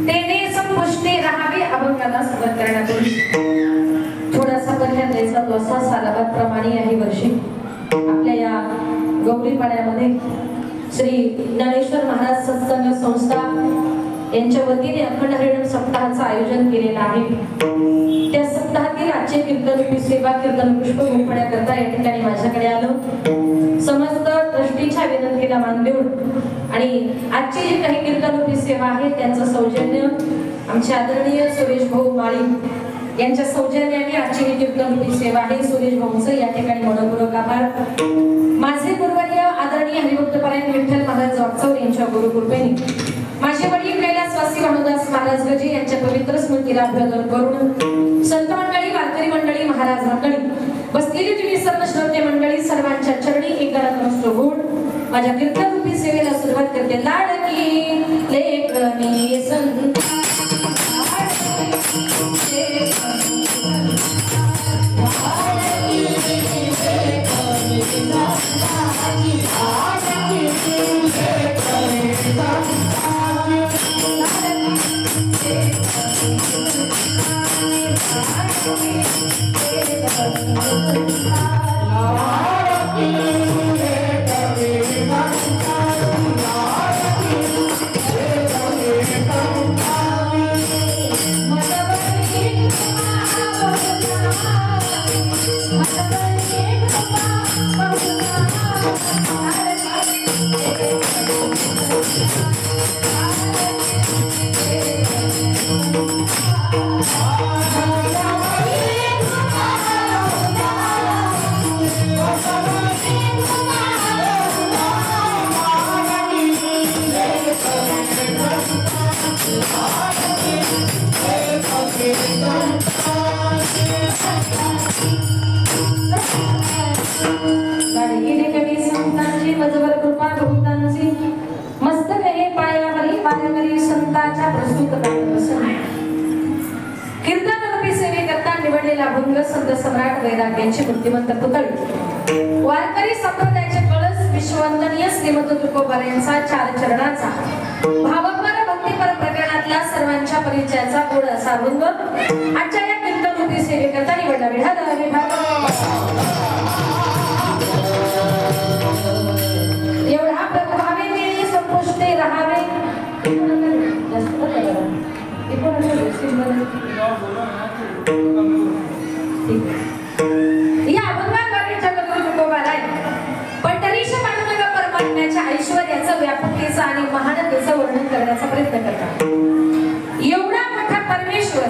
तेने संपुष्टे राहावे अभंगाला सुरुवात करण्यापूर्वी प्रमाणे याही वर्षी आपल्या या गौरीपाड्यामध्ये श्री ज्ञानेश्वर महाराज सत्संग संस्था यांच्या वतीने अखंड हरिनाम सप्ताहाचं आयोजन केलेलं आहे। त्या सप्ताहातील आजचे कीर्तन सेवा कीर्तन पुष्प गुंफण्याकरता या ठिकाणी माझ्याकडे आलो। समस्त ट्रस्टीच्या विनंतीला मान देऊन आणि आजची जी काही कीर्तन सेवा आहे त्यांचं सौजन्य आमचे आदरणीय सुरेश भाऊ माळी यांच्या सौजन्याने आजची ही कीर्तन सेवा आहे। सुरेश भाऊंचं या ठिकाणी मनपूर्वक आभार। माझे गुरुवर्य आदरणीय हरिभक्तपरायण विठ्ठल महाराज वागचौर यांच्या गुरुकृपेने माझे वडील कैलासवासी भानुदास महाराज गजे यांच्या पवित्र स्मृतीला अभिवादन करून संत मंडळी वारकरी मंडळी महाराज मंडळी बसलेली तुम्ही सर्व श्रोते मंडळी सर्वांच्या चरणी एकाला नमस्कार होऊन माझ्या कीर्तन रूपी सेवेला सुरुवात करते। लाडकी लेकरणी संत संत सम्राट वैराग्यांचे बुद्धिमंत पुतळे वारकरी संप्रदायाचे कळस विश्ववंदनीय श्रीमंत तुकोबारायांचा चार चरणाचा भावपर भक्तिपर प्रकरणातल्या सर्वांच्या परिचयाचा गोड असा अभंग आजच्या या कीर्तन रूपी सेवेकरता निवडला। एवढा प्रभावे देणे संपुष्टे राहावे या अभंगाद्वारे जगद्गुरु तुकोबाराय पंढरीच्या पांडुरंग परमात्म्याच्या ऐश्वर्याचं व्यापकतेचं आणि महानतेचं वर्णन करण्याचा प्रयत्न करतात। एवढा मोठा परमेश्वर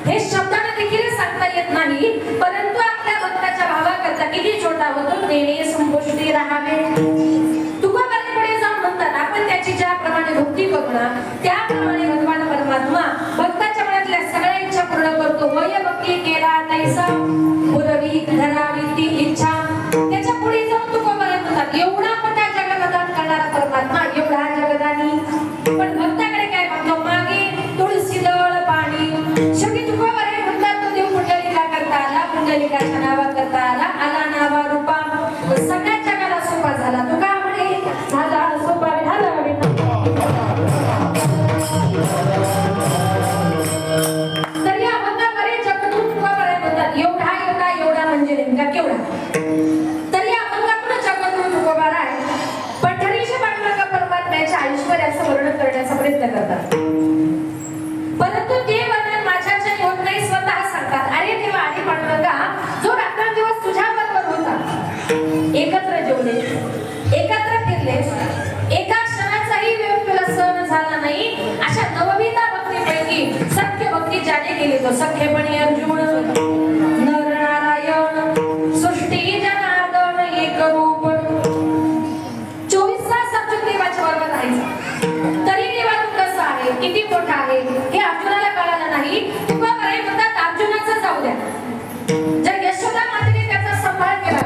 हे शब्दाने देखील सांगता येत नाही, परंतु आपल्या भक्ताच्या भावाकरता किती छोटा होतो देणे संपुष्टी राहावे। तुकोबाराकडे जाऊन म्हणतात आपण त्याची ज्याप्रमाणे भक्ती करू त्याप्रमाणे भगवान परमात्मा भक्ताच्या मनातल्या सगळ्या इच्छा पूर्ण करतो। वय भक्ती केला तैसा पुरवी धरावी ती इच्छा। त्याच्या पुढे जाऊन तुकोबारा म्हणतात एवढा मोठा जगप्रदान करणारा परमात्मा एवढा जगदानी पण भक्ताकडे काय मागतो मागे तुळशी दळ पाणी। शेवटी तुकोबारा म्हणतात तो देव पुंडलिका करता आला, पुंडलिकाच्या नावा करता आला, आला नावा रूपा सगळ्या जगाला सोपा झाला। तुका म्हणे झाला सोपा झाला तर या अभंगाद्वारे जगद्गुरु तुकोबारा म्हणतात एवढा एवढा एवढा म्हणजे नेमका केवढा। तर या अभंगातून जगद्गुरु तुकोबारा पंढरीच्या पांडुरंग परमात्म्याच्या ऐश्वर्याचं वर्णन करण्याचा प्रयत्न करतात, परंतु ते वर्णन माझ्याच्या होत नाही। स्वतः सांगतात अरे देवा आणि पांडुरंगा जो रात्रंदिवस तुझ्याबरोबर होता, एकत्र जेवले एकत्र फिरले, एका क्षणाचाही वेळ तुला सहन झाला नाही, अशा नवविधा भक्तीपैकी सख्य भक्ती ज्याने केली तो सख्यपणी अर्जुन नर नारायण सृष्टी जनार्दन एक रूप 24 तास अर्जुन देवाच्या बरोबर राहायचा। तरी देवा तू कसा आहे किती मोठा आहे हे अर्जुनाला कळालं नाही। तुकोबारा म्हणतात अर्जुनाचं जाऊ द्या, जर यशोदा मातेने त्याचा सांभाळ केला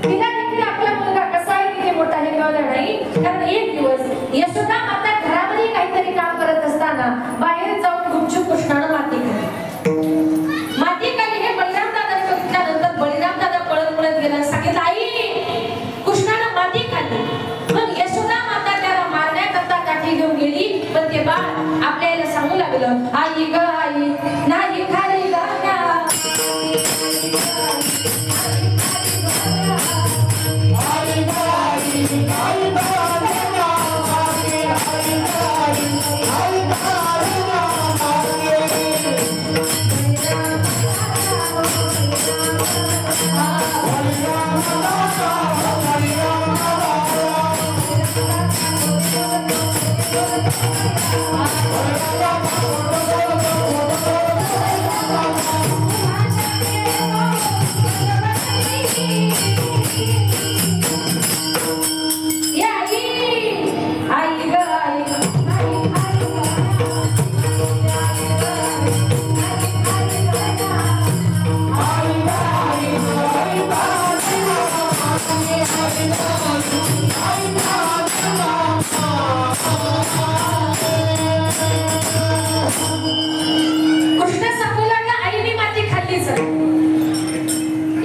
तिला देखील आपला मुलगा कसा आहे किती मोठा हे कळलं नाही। कारण एक दिवस यशोदा माता घरामध्ये काहीतरी काम करत असताना बाहेर जाऊन गुपचूप कृष्णानं माती खाल्ली हे बळीराम दादाने बघितल्यानंतर बळीराम दादा पळत पळत गेला, सांगितलं आई कृष्णानं माती खाल्ली। मग यशोदा माता त्याला मारण्याकरता काठी घेऊन गेली, पण ते बाळ आपल्याला सांगू लागलं आई ग आई नाही खाली ग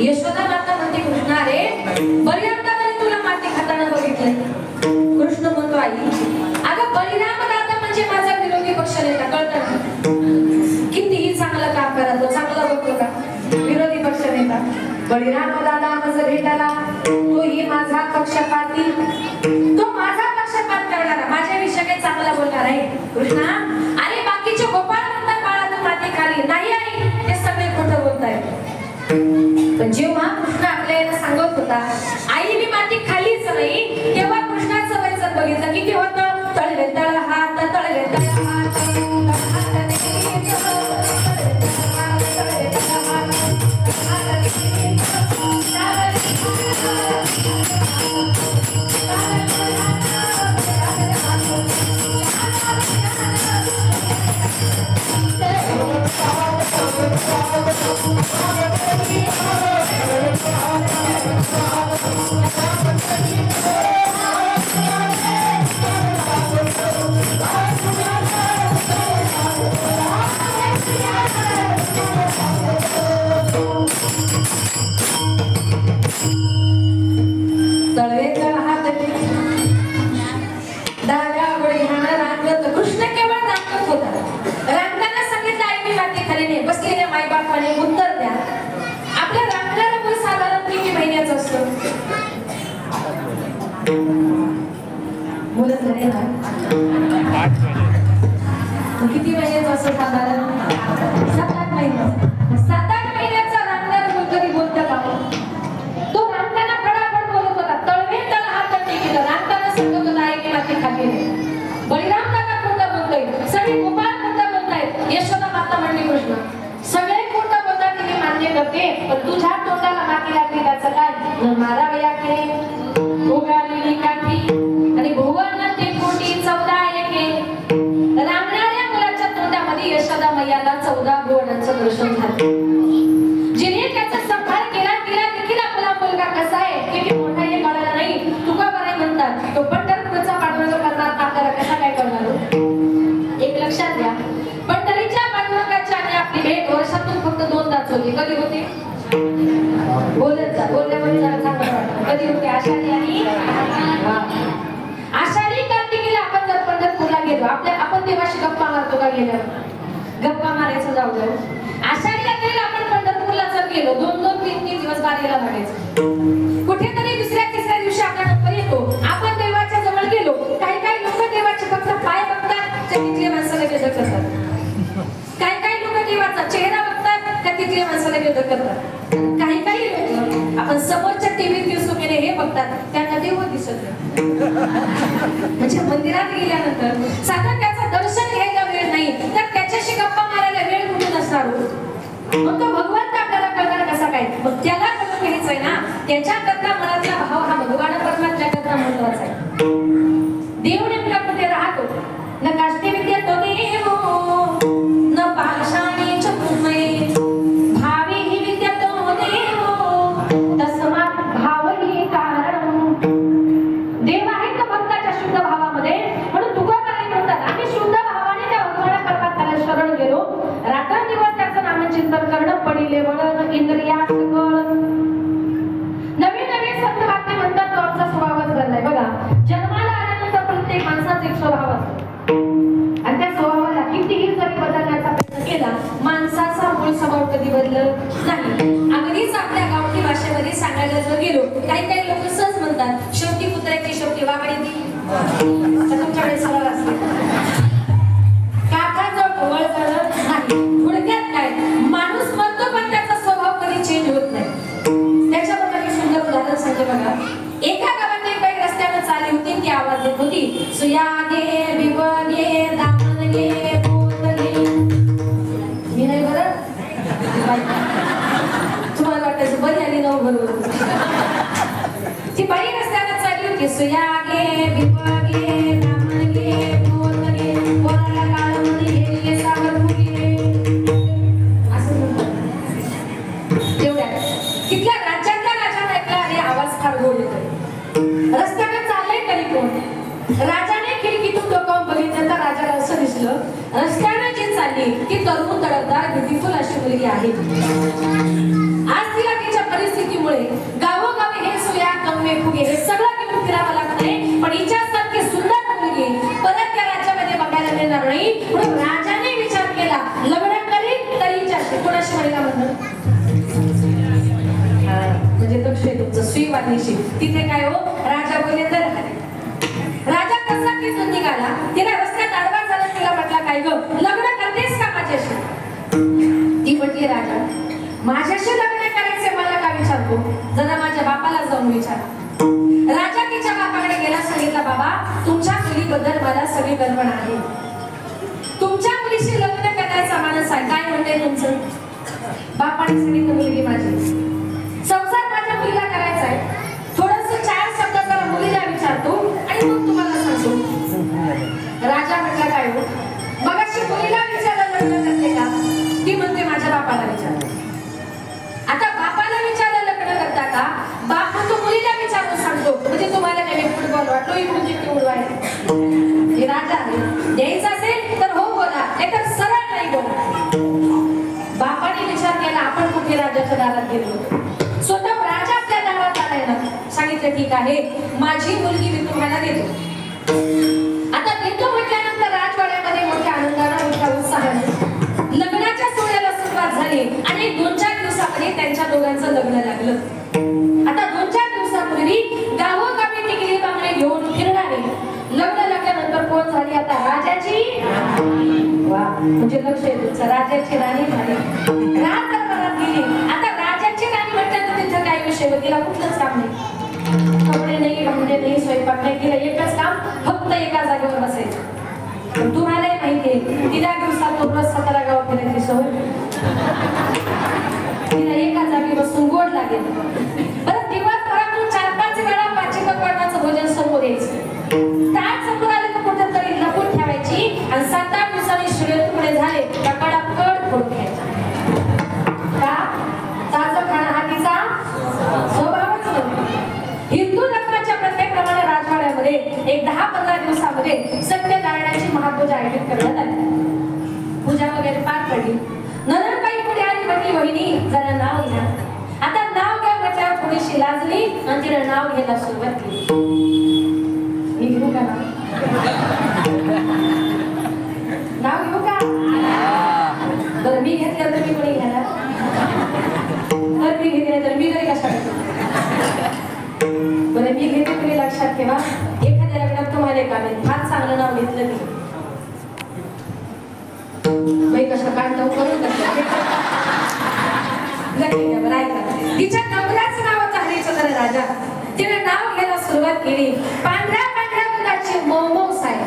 यशोदा माता म्हणते कृष्णा रे बळीराम दादाने तुला माती खाताना बघितलंय. कृष्ण म्हणतो आई अगं बळीराम दादा म्हणजे माझा विरोधी पक्ष नेता कळतं कितीही चांगलं काम करा तो चांगला बघतो का विरोधी पक्ष नेता. बळीराम दादा माझं भेटायला तोही माझा पक्षपाती तो माझा पक्षपात करणारा माझ्याविषयी काही चांगला बोलणार आहे. कृष्णा अरे बाकीचे गोपाळ म्हणतात बाळा तू माती खाली नाही आई ते सगळे खोटं बोलतायत. पण जेव्हा कृष्ण आपल्याला सांगत होता आई मी माती खालीच नाही तेव्हा कृष्णाचं वचन बघितलं किती होतं तळवे तळ हात तळवे तळ हात उत्तर द्या आपल्या रांगणारा मूल साधारण किती महिन्याचं असतं मुलं झाले ना किती महिन्याचं असतं साधारण 7-8 महिने 7-8 महिन्याचा रांगणारा मूल कधी बोलतं का तो रांगताना फटाफट बोलत होता तळवे तळ हात टेकीला रांगताना सांगत होता आई मी माती खाल्ली नाही. बळीराम दादा कोणता बोलतोय सगळे गोपाळ कोणता बोलतायत यशोदा माता म्हणली कृष्ण सगळे खोटं बोलतात मी मान्य करते पण तुझ्या तोंडाला माती लागली त्याचं काय मारा वयाकडे उगालेली काठी आणि भुवन ते कोटी 14 एके रांगणाऱ्या मुलाच्या तोंडामध्ये यशोदा मैयाला 14 भुवनांचं दर्शन झालं. जिने त्याचा संभाळ केला देखील आपला मुलगा कसा आहे किती मोठा हे कळालं नाही. तुका बरे म्हणतात तो पंढरपूरचा पांडुरंग करणार आपल्याला कसा काय करणार. एक लक्षात घ्या पंढरीच्या पांडुरंगाच्या आणि आपली भेट वर्षातून फक्त 2दाच होती. कधी होते बोलत जा बोलल्यामुळे जरा चांगलं वाटतं. कधी होते आषाढी आणि आषाढी कार्तिकीला आपण जर पंढरपूरला गेलो आपण देवाशी गप्पा मारतो का गेल्यावर गप्पा मारायचं जाऊ जाऊ. आषाढी यात्रेला आपण पंढरपूरला जर गेलो 2-2, 3-3 दिवस बारीला लागायचं. कुठेतरी दुसऱ्या-तिसऱ्या दिवशी आपला नंबर येतो आपण देवाच्या जवळ गेलो काही लोक देवाचे फक्त पाय बघतात त्या तिथल्या माणसाला गेलं करतात. काही लोक देवाचा चेहरा बघतात त्या तिथल्या माणसाला गेलं करतात. काही लोक आपण समोरच्या टीव्हीत दिसतो की हे बघतात त्यांना देव दिसत नाही. म्हणजे मंदिरात गेल्यानंतर साधा त्याचं दर्शन घ्यायला वेळ नाही तर त्याच्याशी गप्पा मारायला वेळ कुठून असणार. मग तो भगवंत आपल्याला कळणार कसा काय मग त्याला कळून घ्यायचंय ना त्याच्याकरता मनातला भाव हा भगवान परमात्म्याकरता महत्वाचा आहे. देव नेमका कुठे राहतो न काष्टी विद्या तो देव न पाषाणी चतुर्मये भावी ही विद्या तो देव तस्मात् भाव ही कारण. देव आहे का भक्ताच्या शुद्ध भावामध्ये म्हणून तुकोबाराय म्हणतात आम्ही शुद्ध भावाने त्या भगवान परमात्म्याला शरण गेलो रात्रंदिवस त्याचं नामचिंतन करणं पडिले वळण इंद्रियात सकळ. नवीन संत वाक्य म्हणतात तो आमचा स्वभावच बनलाय. बघा जन्माला आल्यानंतर प्रत्येक माणसाचा एक स्वभाव असतो आणि त्या स्वभावाला कितीही जरी बदलण्याचा प्रयत्न केला माणसाचा मूळ स्वभाव कधी बदलत नाही. अगदीच आपल्या गावठी भाषेमध्ये खरी सांगायला जर गेलो, काही लोक सहज म्हणतात शेवटी कुत्र्याची शेवटी वाघाडी ती. तुमच्याकडे सरळ असते काका जर ढवळ झालं नाही. थोडक्यात काय, माणूस मरतो पण त्याचा स्वभाव कधी चेंज होत नाही. त्याच्याबद्दल एक सुंदर उदाहरण सांगते बघा. एका गावात एक बाई रस्त्यावर चालली होती, ती आवाज देत होती, सुया घे बिबगे दामन घे बोल घे. मी नाही बरं, तुम्हाला वाटायचं बरी आली नऊ बरोबर. ती बाई रस्त्यावर चालली होती, सुया घे बिबगे दामन घे बोल घे पोराला काळमध्ये घे सावर घे. असं तेवढ्या तिथल्या राज्यातल्या राजाला ऐकला आणि आवाज फार गोड येतोय. रस्त्यावर चाललंय तरी कोण. राजाने खिडकीतून डोकावून बघितलं तर राजाला असं दिसलं, रस्त्याने जी चालली ती तरुण तडकदार ब्युटिफुल अशी मुलगी आहे. आज तिला तिच्या परिस्थितीमुळे गावोगावी हे सुया कमवे फुगे हे सगळं घेऊन फिरावं लागतंय, पण हिच्यासारखी सुंदर मुलगी परत त्या राज्यामध्ये बघायला मिळणार नाही. म्हणून राजाने विचार केला, लग्न करीन तरी हिच्याशी. कोणाशी महिला म्हणलं म्हणजे दक्ष आहे तुमचं सुईवाणीशी. तिथे काय हो, राजा बोलले तर राजा कसा तिथून निघाला, तिला रस्त्यात आडवा झाला. तिला म्हटला, काय ग लग्न करतेस का माझ्याशी. ती म्हटली, राजा माझ्याशी लग्न करायचे मला का विचारतो, जरा माझ्या बापाला जाऊन विचार. राजा तिच्या बापाकडे गेला, सांगितलं, बाबा तुमच्या मुलीबद्दल मला सगळी कल्पना आहे, तुमच्या मुलीशी लग्न करायचा मानस आहे, काय म्हणते तुमचं. बापाने सांगितलं, मुलगी माझी संसार माझ्या मुलीला करायचा आहे, थोडंसं 4 शब्द जरा मुलीला विचारतो आणि मग तुम्हाला सांगतो. राजा म्हटला, काय हो मगाशी मुलीला विचारलं लग्न करते का. ती म्हणते, माझ्या बापाला विचारलं. आता बापाला विचारलं लग्न करता का, बाप म्हणतो मुलीला विचारून सांगतो. म्हणजे तुम्हाला काय फुटबॉल वाटलो इकडून जिथे उडवायला. हे राजा आहे, द्यायचं असेल तर हो बोला, नाहीतर सरळ नाही बोला. बापाने विचार केला, आपण कुठे राजाच्या दारात गेलो होतो. स्वतः राजा आपल्या दारात आलाय ना. सांगितलं, ठीक आहे माझी मुलगी मी तुम्हाला देतो. आता देतो म्हटल्यानंतर राजवाड्यामध्ये मोठ्या आनंदाने मोठ्या उत्साहाने लग्नाच्या सोहळ्याला सुरुवात झाली आणि 2-4 दिवसामध्ये त्यांच्या दोघांचं लग्न लागलं. आता 2-4 दिवसापूर्वी गावोगावी टिकली बांगडे घेऊन फिरणारे लग्न लागल्यानंतर कोण झाली, आता राजाची. वा, म्हणजे लक्ष आहे तुमचं, राजाची राणी झाली. राज दरबारात गेली. आता राजाची राणी म्हटल्यानंतर तिथं काय विषय, तिला कुठलंच काम नाही, कपडे नाही, भांडे नाही, स्वयंपाक नाही, तिला एकच काम, फक्त एका जागेवर बसायचं. तुम्हालाही माहितीये तिला दिवसात 17 गाव फिरायची सवय. तिला एका जागी बसून गोड लागेल. बरं दिवसभरातून 4-5 वेळा पाची पकवानाचं भोजन समोर यायचं. ताट समोर आले तर कुठेतरी लपून ठेवायची आणि 7-8 दिवसांनी शिळे तुकडे झाले का कडाकड फोडून घ्यायचा. का ताजं खाणं हा तिचा स्वभावच नव्हता. हिंदू धर्माच्या प्रत्येकप्रमाणे राजवाड्यामध्ये एक 10-15 दिवसामध्ये सत्यनारायणाची महापूजा आयोजित करण्यात आली. पूजा वगैरे पार पडली. नंदनबाई पुढे आली, म्हटली, वहिनी जरा नाव घ्या. आता नाव घ्या म्हटल्यावर थोडीशी लाजली आणि तिने नाव घ्यायला सुरुवात केली. मी घेऊ का नाव घेऊ का. बरं मी घेतलं तर मी कोणी घ्यायला, तर मी घेतले तर मी तरी कशाला. बरं मी घेते, तुम्ही लक्षात ठेवा, एखाद्या लग्नात तुम्हाला काम आहे, फार चांगलं नाव घेतलं की बाई कसं काढतो करून तिच्या नवऱ्याचं नाव होतं हरिश्चंद्र राजा. तिने नाव घ्यायला सुरुवात केली. पांढऱ्या दुधाची मऊ साय,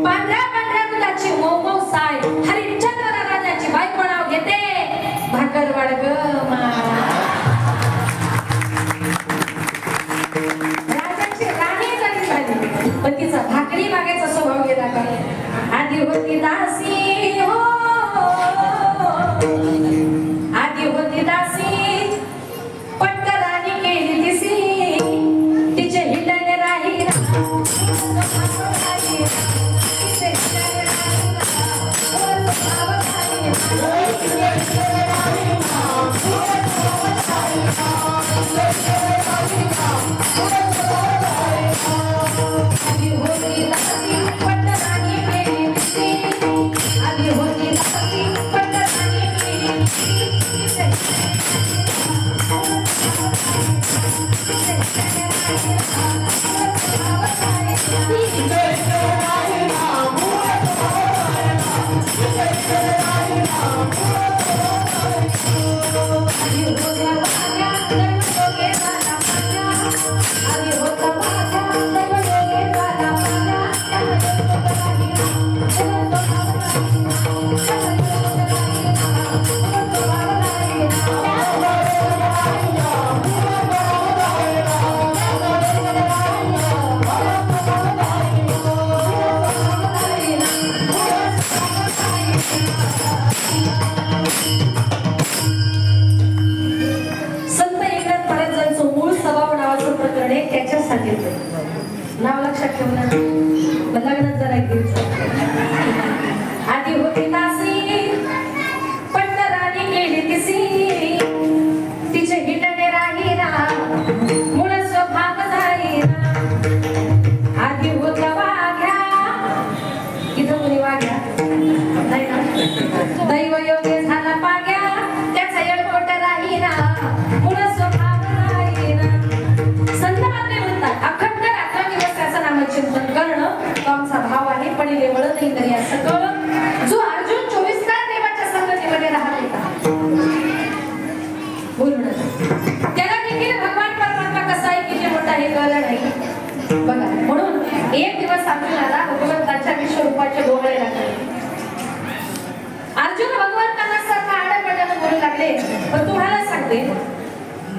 पांढऱ्या दुधाची मऊ साय, हरिश्चंद्र राजाची बायको नाव घेते भाकरवाड ग. राजाची राणी जरी झाली पण तिचा भाकरी मागायचा स्वभाव गेला का. आधी होती दासी हो, आधी होती दासी, पटकरानी केली दिसी, तिचे हिंडणे राही नाव लक्षात ठेवलं लग्नात जरा आधी होती नासी पंढराने केली तिसी तिचे हिंडणे राहिना मूळ स्वभाव जाईना आधी होता वाघ्या इथं कोणी वाघ्या नाही ना दैव योगे झाला पाग्या त्याचा येळकोट राहिना मूळ स्वभाव जाईना संत आपले म्हणतात अखंड चिंतन करणं तो आमचा भाव आहे पण लेवळ नाही तरी असं कळलं जो अर्जुन 24 तास देवाच्या संगतीमध्ये राहत होता बोलून त्याला देखील भगवान परमात्मा कसा आहे किती मोठा हे कळलं नाही बघा म्हणून एक दिवस अर्जुनाला भगवंताच्या विश्वरूपाचे डोळे लागले अर्जुन भगवंतांना सारखा आडपणानं बोलू लागले पण तुम्हाला सांगते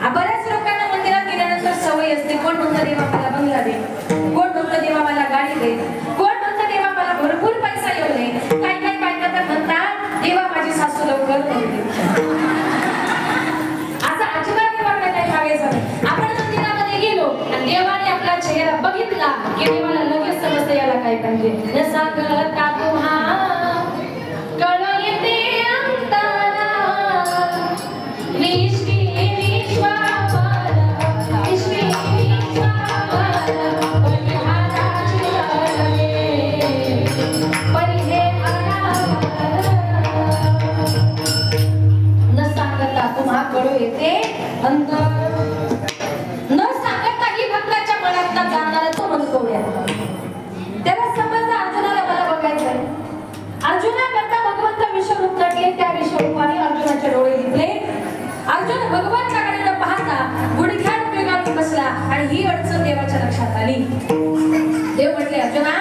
बऱ्याच लोकांना मंदिरात गेल्यानंतर सवय असते कोण म्हणतं देवा मला बंगला दे कोण म्हणतं देवा मला गाडी दे कोण म्हणतं देवा मला भरपूर पैसा येऊ दे काही काही बायका तर म्हणतात देवा माझी सासू लवकर होईल असं अजिबात देवाकडे काही मागायचं नाही आपण मंदिरामध्ये गेलो आणि देवाने आपला चेहरा बघितला की देवाला लगेच समजतं याला काय पाहिजे जसा कळता तुम्हा कळ येते अंतरा येते अंतर न सांगताही भक्ताच्या मनात जाणारा तो मनकोड्या त्याला समजलं अर्जुनाला मला बघायचंय अर्जुना करता भगवंत विश्वरूप नटले त्या विश्वरूपाने अर्जुनाचे डोळे दिसले अर्जुन भगवंताकडे न पाहता गुडघ्यात वेगाने बसला आणि ही अडचण देवाच्या लक्षात आली देव म्हटले अर्जुना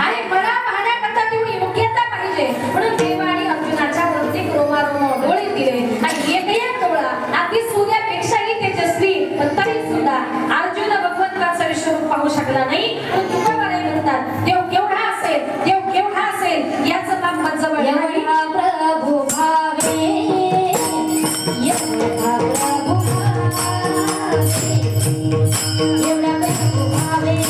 अरे मला पाहण्याकरता तेवढी योग्यता पाहिजे म्हणून देवाने अर्जुनाच्या प्रत्येक रोमारोम डोळे दिले आणि एक डोळा अगदी सूर्यापेक्षाही तेजस्वी पण तरी सुद्धा अर्जुन भगवंताचं विश्वरूप पाहू शकला नाही पण तुकाराम म्हणतात देव केवढा असेल याचं नाम माझजवळ नाही प्रभू भावे एवढा प्रभू भावे एवढा प्रभू भावे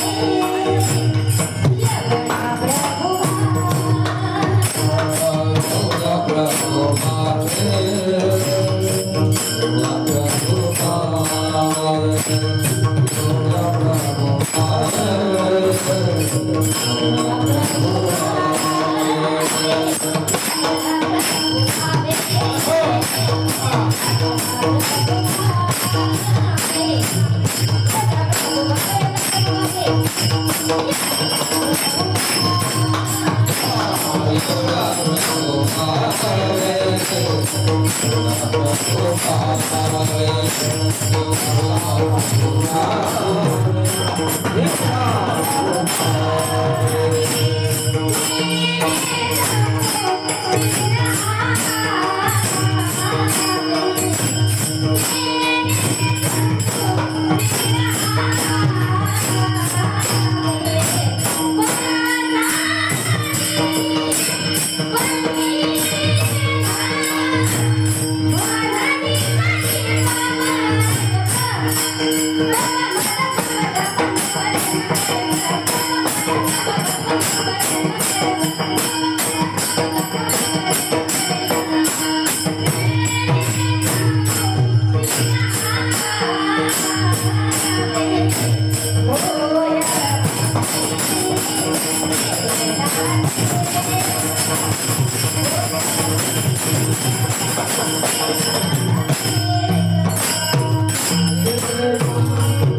Thank you.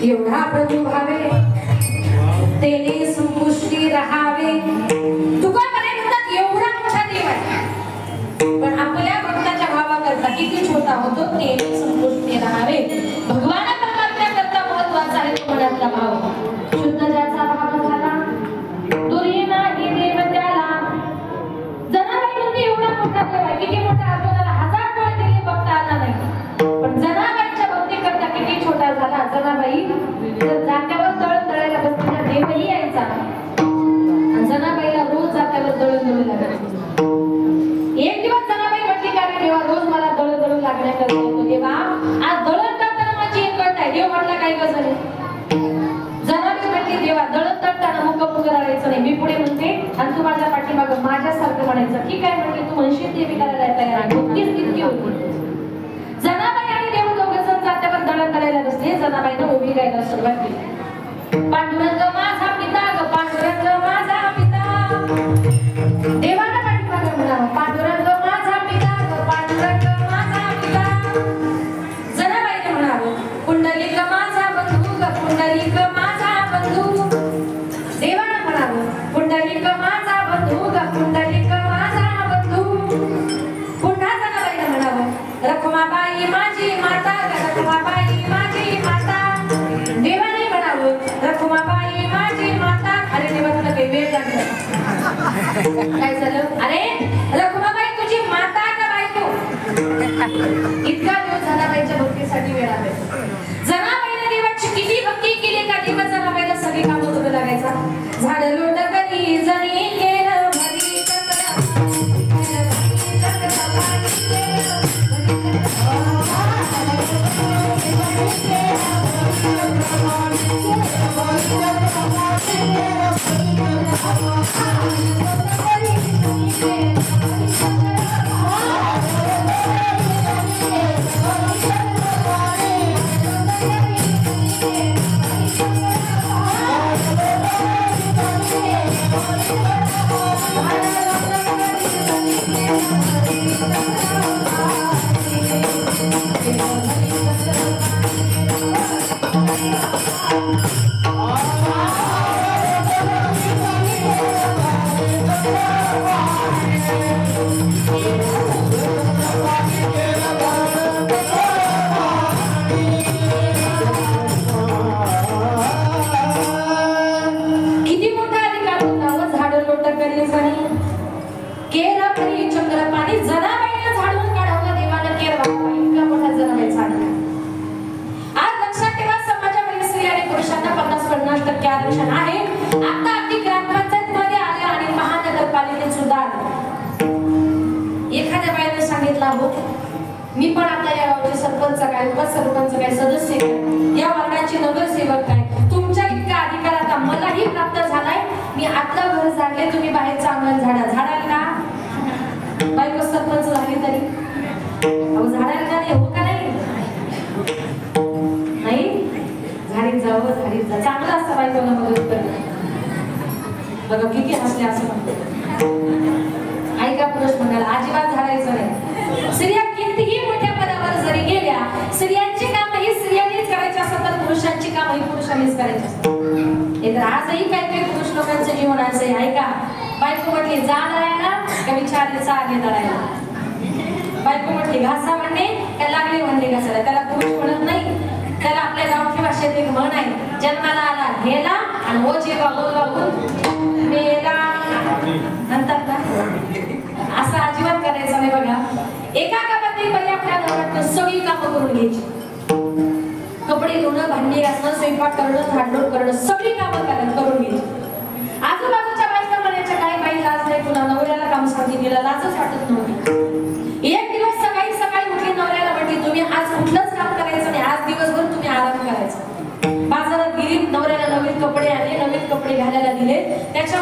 एवढा प्रभू भावे तेने संपुष्टी राहावे. तुका म्हणे म्हणतात एवढा मोठा देव आहे, पण आपल्या भक्ताच्या भावाकरता किती छोटा होतो तेने संपुष्टी राहावे. भगवान परमात्म्याकरता महत्वाचा आहे तो मनातला भाव. शुद्ध ज्याचा भाव झाला दुरी नाही देव त्याला. जनाबाई म्हणजे एवढा मोठा देव आहे, किती मोठा आपल्याला 1000 डोळे दिले बघता आला नाही, पण जनाबाईच्या भक्तीकरता किती छोटा झाला. जनाबाई जर जात्यावर दळण दळायला बसलेला देवही यायचा, आणि जनाबाईला रोज जात्यावर दळण दळू लागायचं. एक दिवस जनाबाई म्हटली का रे देवा, रोज मला दळण दळू लागण्याकरता येतो देवा, आज दळण दळताना माझी एक कळत आहे. देव म्हटला काय गं झाले. जनाबाई म्हटली देवा, दळण दळताना मुक राहायचं नाही, मी पुढे म्हणते आणि तू माझ्या पाठीमागं माझ्यासारखं म्हणायचं. ठीक आहे म्हटली, तू म्हणशील ते मी करायला तयार आहे. भक्तीच तितकी होती. जनाबाई आणि देव दोघं जण जात्यावर दळण दळायला बसले. जनाबाईनं उभी राहायला सुरुवात केली. पांडुरंग माझा पिता ग, पांडुरंग माझा पिता. देवाला पाठीमागं म्हणावं, पांडुरंग माझा पिता ग, पांडुरंग माझा पिता. जनाबाईनं म्हणावं, पुंडलिक माझा बंधू ग, पुंडलिक माझा बंधू. देवाला म्हणावं, पुंडलिक माझा बंधू ग, पुंडलिक माझा बंधू. पुन्हा जनाबाईनं म्हणावं, रखुमाबाई माझी माता ग, रखुमाबाई माझी माता. देवाने म्हणावं, रखुमाबाई माझी माता. अरे देवा, तुला काही वेळ लागला काय झालं. अरे रखुमाबाई तुझी माता का बायको. इतका दिवस जनाबाईच्या भक्तीसाठी वेळ आले. जनाबाईने देवाची किती भक्ती केली का देवा जनाबाईला सगळी कामं करू लागायचा. झाड लोट करी जणी केलं भरी मी पण आता या गावचे सरपंच काय, उपसरपंच काय, सदस्य या वर्गाचे नगरसेवक काय, तुमच्या इतका अधिकार आता मलाही प्राप्त झालाय. मी आपलं घर झाडले, तुम्ही बाहेरचं अंगण झाडाल का. बायको सरपंच झाली तरी झाडाल का नाही, हो का नाही. झाडीत जावं, झाडीत जा. चांगलं असतं बायकोला मदत करणं. बघा किती हसले असं म्हणतो. ऐका पुरुष म्हणाला अजिबात झाडायचं नाही. स्त्रिया कितीही मोठ्या पदावर जरी गेल्या, स्त्रियांची कामं ही स्त्रियांनीच करायची असतात, तर पुरुषांची कामं ही पुरुषांनीच करायची असतात. हे तर आजही काही पुरुष लोकांचं जीवन असं आहे. ऐका, बायको म्हटली जा दळायला का विचारले चालले दळायला. बायको म्हटली घासा म्हणणे का लागले म्हणले घासायला. त्याला पुरुष म्हणत नाही. त्याला आपल्या गावठी भाषेत एक म्हण आहे, जन्माला आला गेला आणि ओझे वागून मेला म्हणतात ना. असं अजिबात करायचं नाही. बघा, एका कामात बाई आपल्या घरात सगळी कामं करून घ्यायची. कपडे धुणं, भांडी घासणं, स्वयंपाक करणं, झाडलोट करणं, सगळी कामं करून घ्यायची. आजूबाजूच्या बायका म्हणायच्या काही बाई लाज नाही तुला, नवऱ्याला काम सांगितलं, तिला लाजच वाटत नव्हती. एक दिवस सकाळी म्हटली नवऱ्याला, म्हटली तुम्ही आज कुठलंच काम करायचं नाही, आज दिवसभर तुम्ही आराम करायचा. बाजारात गेली, नवऱ्याला नवीन कपडे घालायला दिले. त्याच्या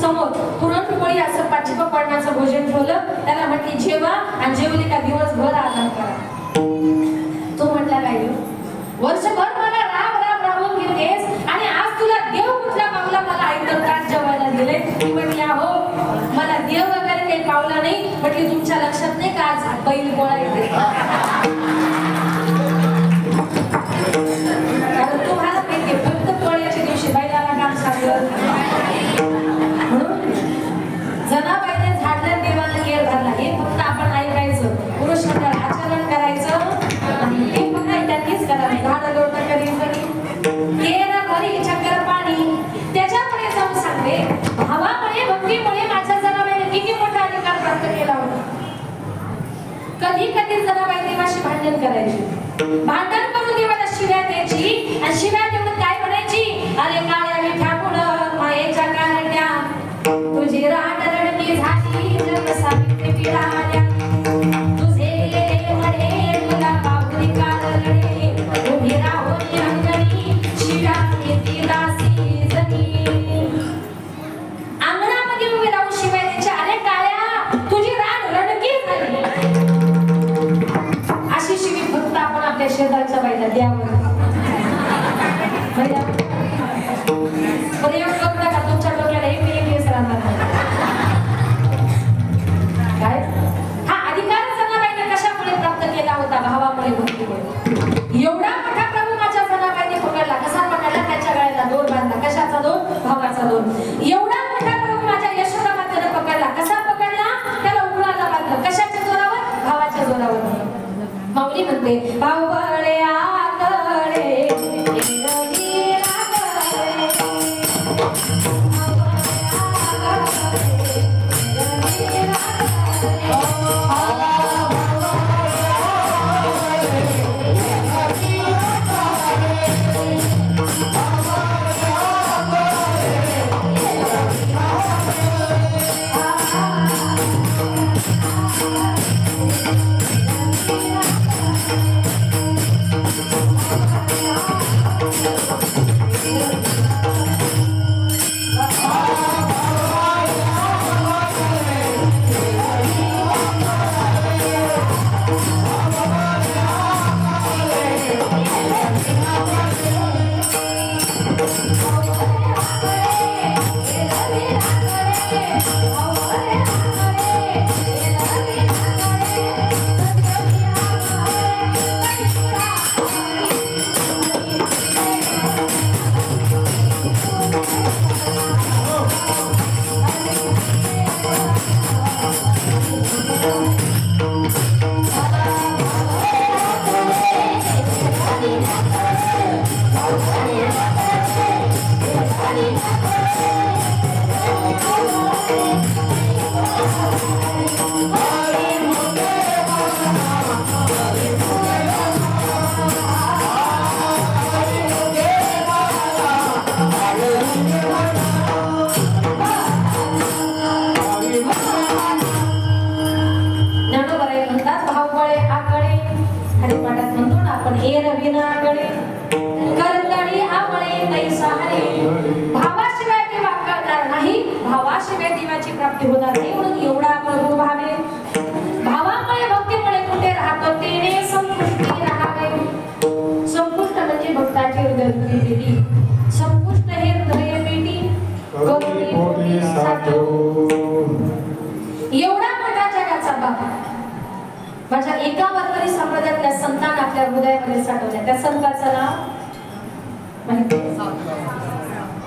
समोर पुरणपोळी असं पाचपकवानाचं भोजन ठेवलं. त्याला म्हटली जेवा आणि जेवली का दिवसभर आराम करा. तो म्हटला काय वर्षभर मला राम राम राबवून घेतेस आणि आज तुला देव कुठला पावला मला आईनं ताट जेवायला दिले. ती म्हटली हो मला देव वगैरे काही पावला नाही. म्हटली तुमच्या लक्षात नाही का आज बैल पोळा येते. तुम्हाला माहिती फक्त पोळ्याच्या दिवशी बैलाला काम सांगलं म्हणून जनाबाईने झाडलं देवाला केर धरला. हे फक्त आपण ऐकायचं पुरुष मंडळ आचरण करायचं आणि हे फक्त त्यांनीच करावं. झाड लोटं करी केर भरी चक्कर पाणी त्याच्यामुळे जाऊन सांगते भावामुळे भक्तीमुळे माझ्या जनाबाईने किती मोठा अधिकार प्राप्त केला होता. कधी कधी जनाबाई देवाशी भांडण करायची. भांडण करून देवाला शिव्या द्यायची आणि शिव्या देऊन काय म्हणायची अरे काळ्या मिठ्या पुढं मायेच्या कारण्या तुझी राट रडकी झाली जग सावित्री पिढाल्या तुझे म्हणे तुला बाहुली काढले उभी राहोली अंगणी शिव्या येती दासी जनी. अंगणामध्ये उभी राहून शिव्या द्यायच्या अरे काळ्या तुझी राट रडकी झाली. अशी शिवी फक्त आपण आपल्या शेजारच्या बाईला द्यावं. प्रयोग करू नका तुमच्या डोक्याला एक केस राहणार काय. हा अधिकार जनाबाईने कशामुळे प्राप्त केला होता भावामुळे भक्तीमुळे. एवढा मोठा प्रभू माझ्या जनाबाईने पकडला. कसा पकडला त्याच्या गळ्याला दोर बांधला. कशाचा दोर भावाचा दोर. एवढा मोठा प्रभू माझ्या यशोदा मातेने पकडला. कसा पकडला त्याला उघडाला बांधलं. कशाच्या जोरावर भावाच्या जोरावर. माऊली म्हणते भावळे आकडे भावाशिवाय देवाची प्राप्ती होणार नाही. म्हणून एवढा प्रभू भावे भावामुळे भक्तीमुळे कुठे राहतो तेने संपुष्टी राहावे. संपुष्ट म्हणजे भक्ताची हृदय पेटी. संपुष्ट हे हृदय पेटी गौरी साठो. एवढा मोठा जगाचा बाबा माझ्या एका वारकरी संप्रदायातल्या संतान आपल्या हृदयामध्ये साठवल्या. त्या संतांचं नाव माहिती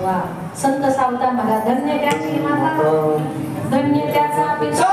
वा संत सावता मला धन्य त्याची माता धन्य त्याचा पिता.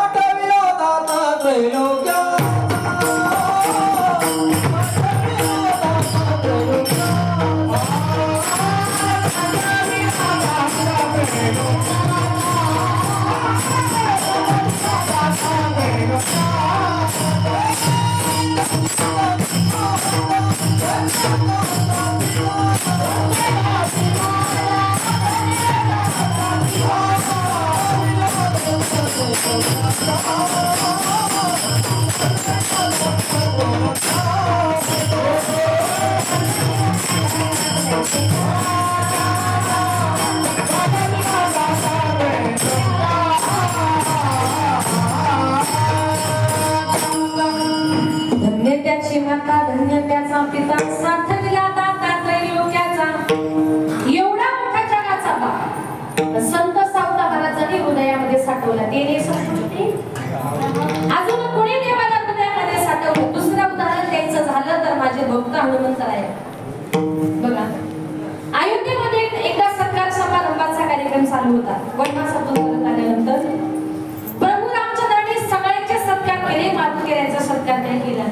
Oh, माता धन्य त्याचा पिता सार्थकला दाता त्रैलोक्याचा एवढा मोठा जगाचा बाप संत सावता महाराजांनी हृदयामध्ये साठवला. तेने संस्कृती अजून कोणी देवाला हृदयामध्ये साठवलं. दुसरं उदाहरण द्यायचं झालं तर माझे भक्त हनुमंतराय बघा. अयोध्येमध्ये एकदा सत्कार समारंभाचा कार्यक्रम चालू होता. वनवासातून परत आल्यानंतर प्रभू रामचंद्रांनी सगळ्यांचे सत्कार केले, मातुकेऱ्यांचा सत्कार नाही केला.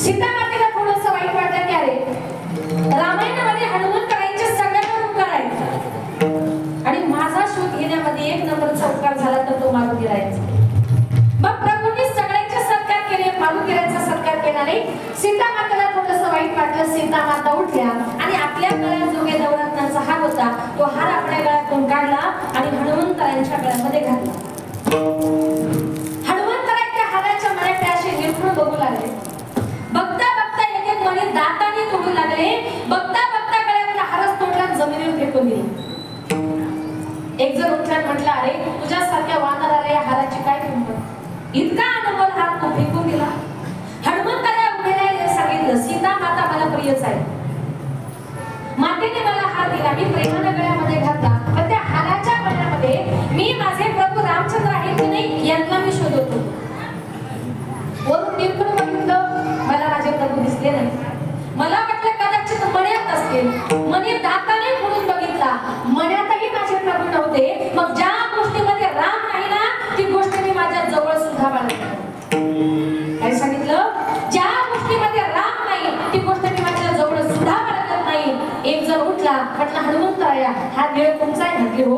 सीता मातेला थोडंसं वाईट वाटलं की अरे रामायणामध्ये हनुमंतरायांचे सगळ्यांना उपकार आहेत आणि माझा शोध घेण्यामध्ये एक नंबरचा उपकार झाला तर तो मातुकेऱ्यांचा. मग प्रभूंनी सगळ्यांचे सत्कार केले, मातुकेऱ्यांचा सत्कार केला नाही. सीता मातेला थोडंसं वाईट वाटलं. सीता माता उठल्या आणि आपल्या गळ्यात जो काही नवरत्नाचा हार होता तो हार आपल्या गळ्यातून काढला आणि हनुमंतरायांच्या गळ्यामध्ये घातला. हनुमंतराय त्या हाराच्या मळ्याकडे असे निरखून बघू लागले. बघता बघता एक एक मणी दाताने तोडू लागले. बघता बघता गळ्यातला हारच तोडला, जमिनीवर फेकून दिला. एक जण उठल्यान म्हटलं अरे तुझ्यासारख्या वानराला या हाराची काय किंमत, इतका अनमोल हार तू फेकून दिला. हनुमंतराय उभे राहिले, सांगितलं सीता माता मला प्रियच आहे, मातेने मला हार दिला, मी प्रेमाने गळ्यामध्ये घातला, पण त्या हाराच्या गळ्यामध्ये मी माझे प्रभू रामचंद्र आहेत की नाही यांना मी शोधत होतो. वरून निरखून बघितलं, मला माझे प्रभू दिसले नाही. मला वाटलं कदाचित मण्यात असतील. मणी दाताने फोडून बघितला, मण्यातही माझे प्रभू नव्हते. मग ज्या गोष्टीमध्ये राम नाही ना ती गोष्ट मी माझ्या जवळ सुद्धा बाळगली. काय सांगितलं? ज्या गोष्टीमध्ये राम नाही ती गोष्ट मी माझ्या जवळ सुद्धा बाळगत नाही. एक जण उठला, म्हटलं हनुमंतराया हा देव तुमचा आहे म्हटले हो,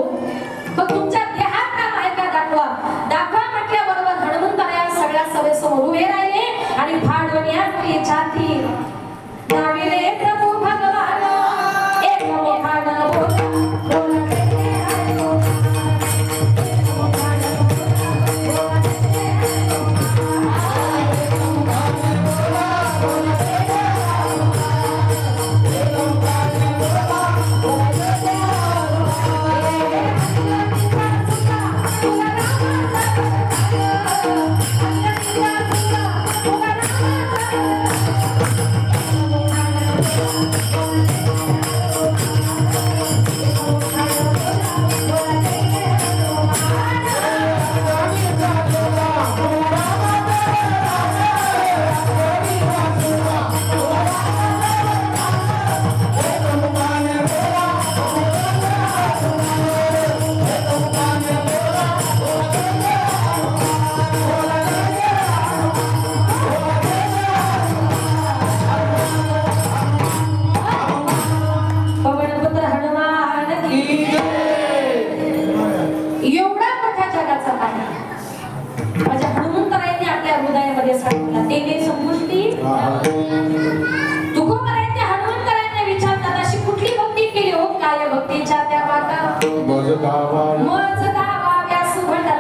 मग तुमच्या देहात राम आहे का दाखवा. दाखवा म्हटल्याबरोबर हनुमंतराया सगळ्या सभेसमोर उभे राहिले आणि भाडवण्या छाती नाविले प्रभू भगवान एक मोठानं बोला.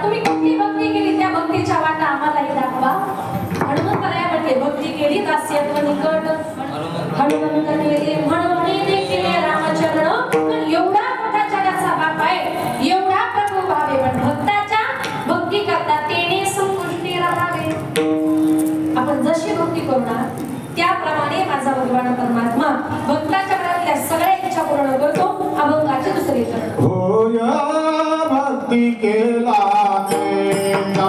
तुम्ही कुठली भक्ती केली त्या भक्तीच्या वाटा आम्हालाही दाखवा. हनुमंतराय म्हणते भक्ती केली दास्यत्व निकट हनुमंत केले म्हणून केले रामचरण. पण एवढा मोठा जगाचा बाप आहे, एवढा प्रभू भावे, पण भक्ताच्या भक्ती करता तेने संतुष्टी राहावे. आपण जशी भक्ती करणार त्याप्रमाणे माझा भगवान परमात्मा भक्ताच्या घरातल्या सगळ्या इच्छा पूर्ण करतो. अभंगाचे दुसरे चरण होय भक्ती केला केला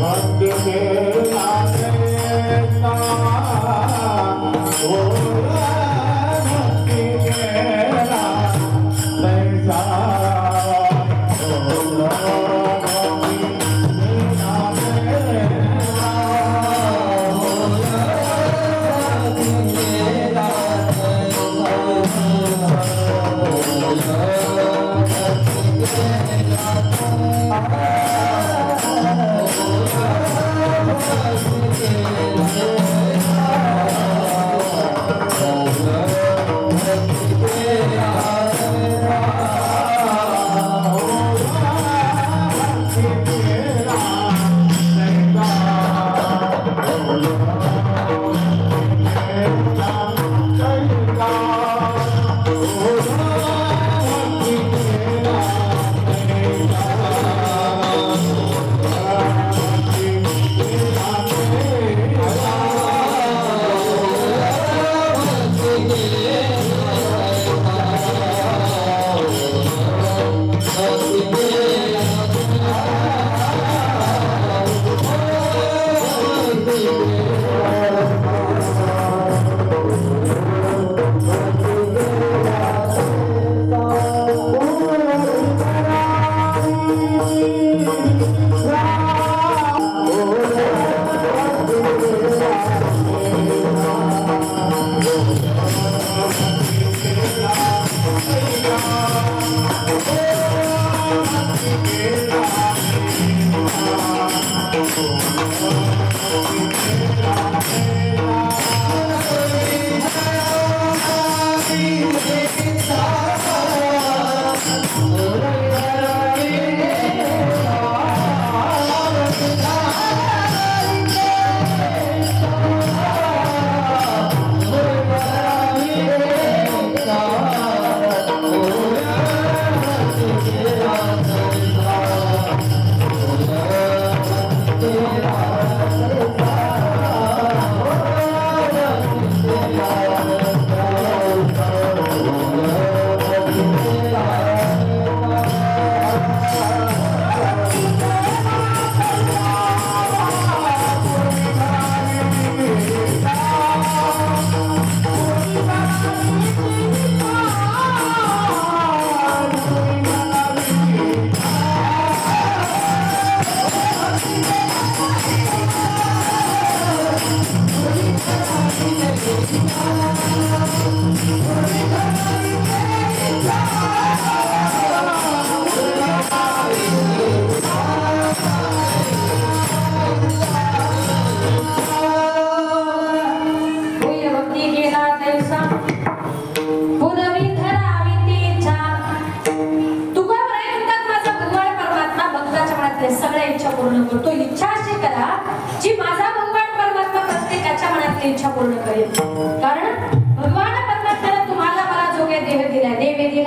भक्ती केला केला भक्ती केला लैसा Oh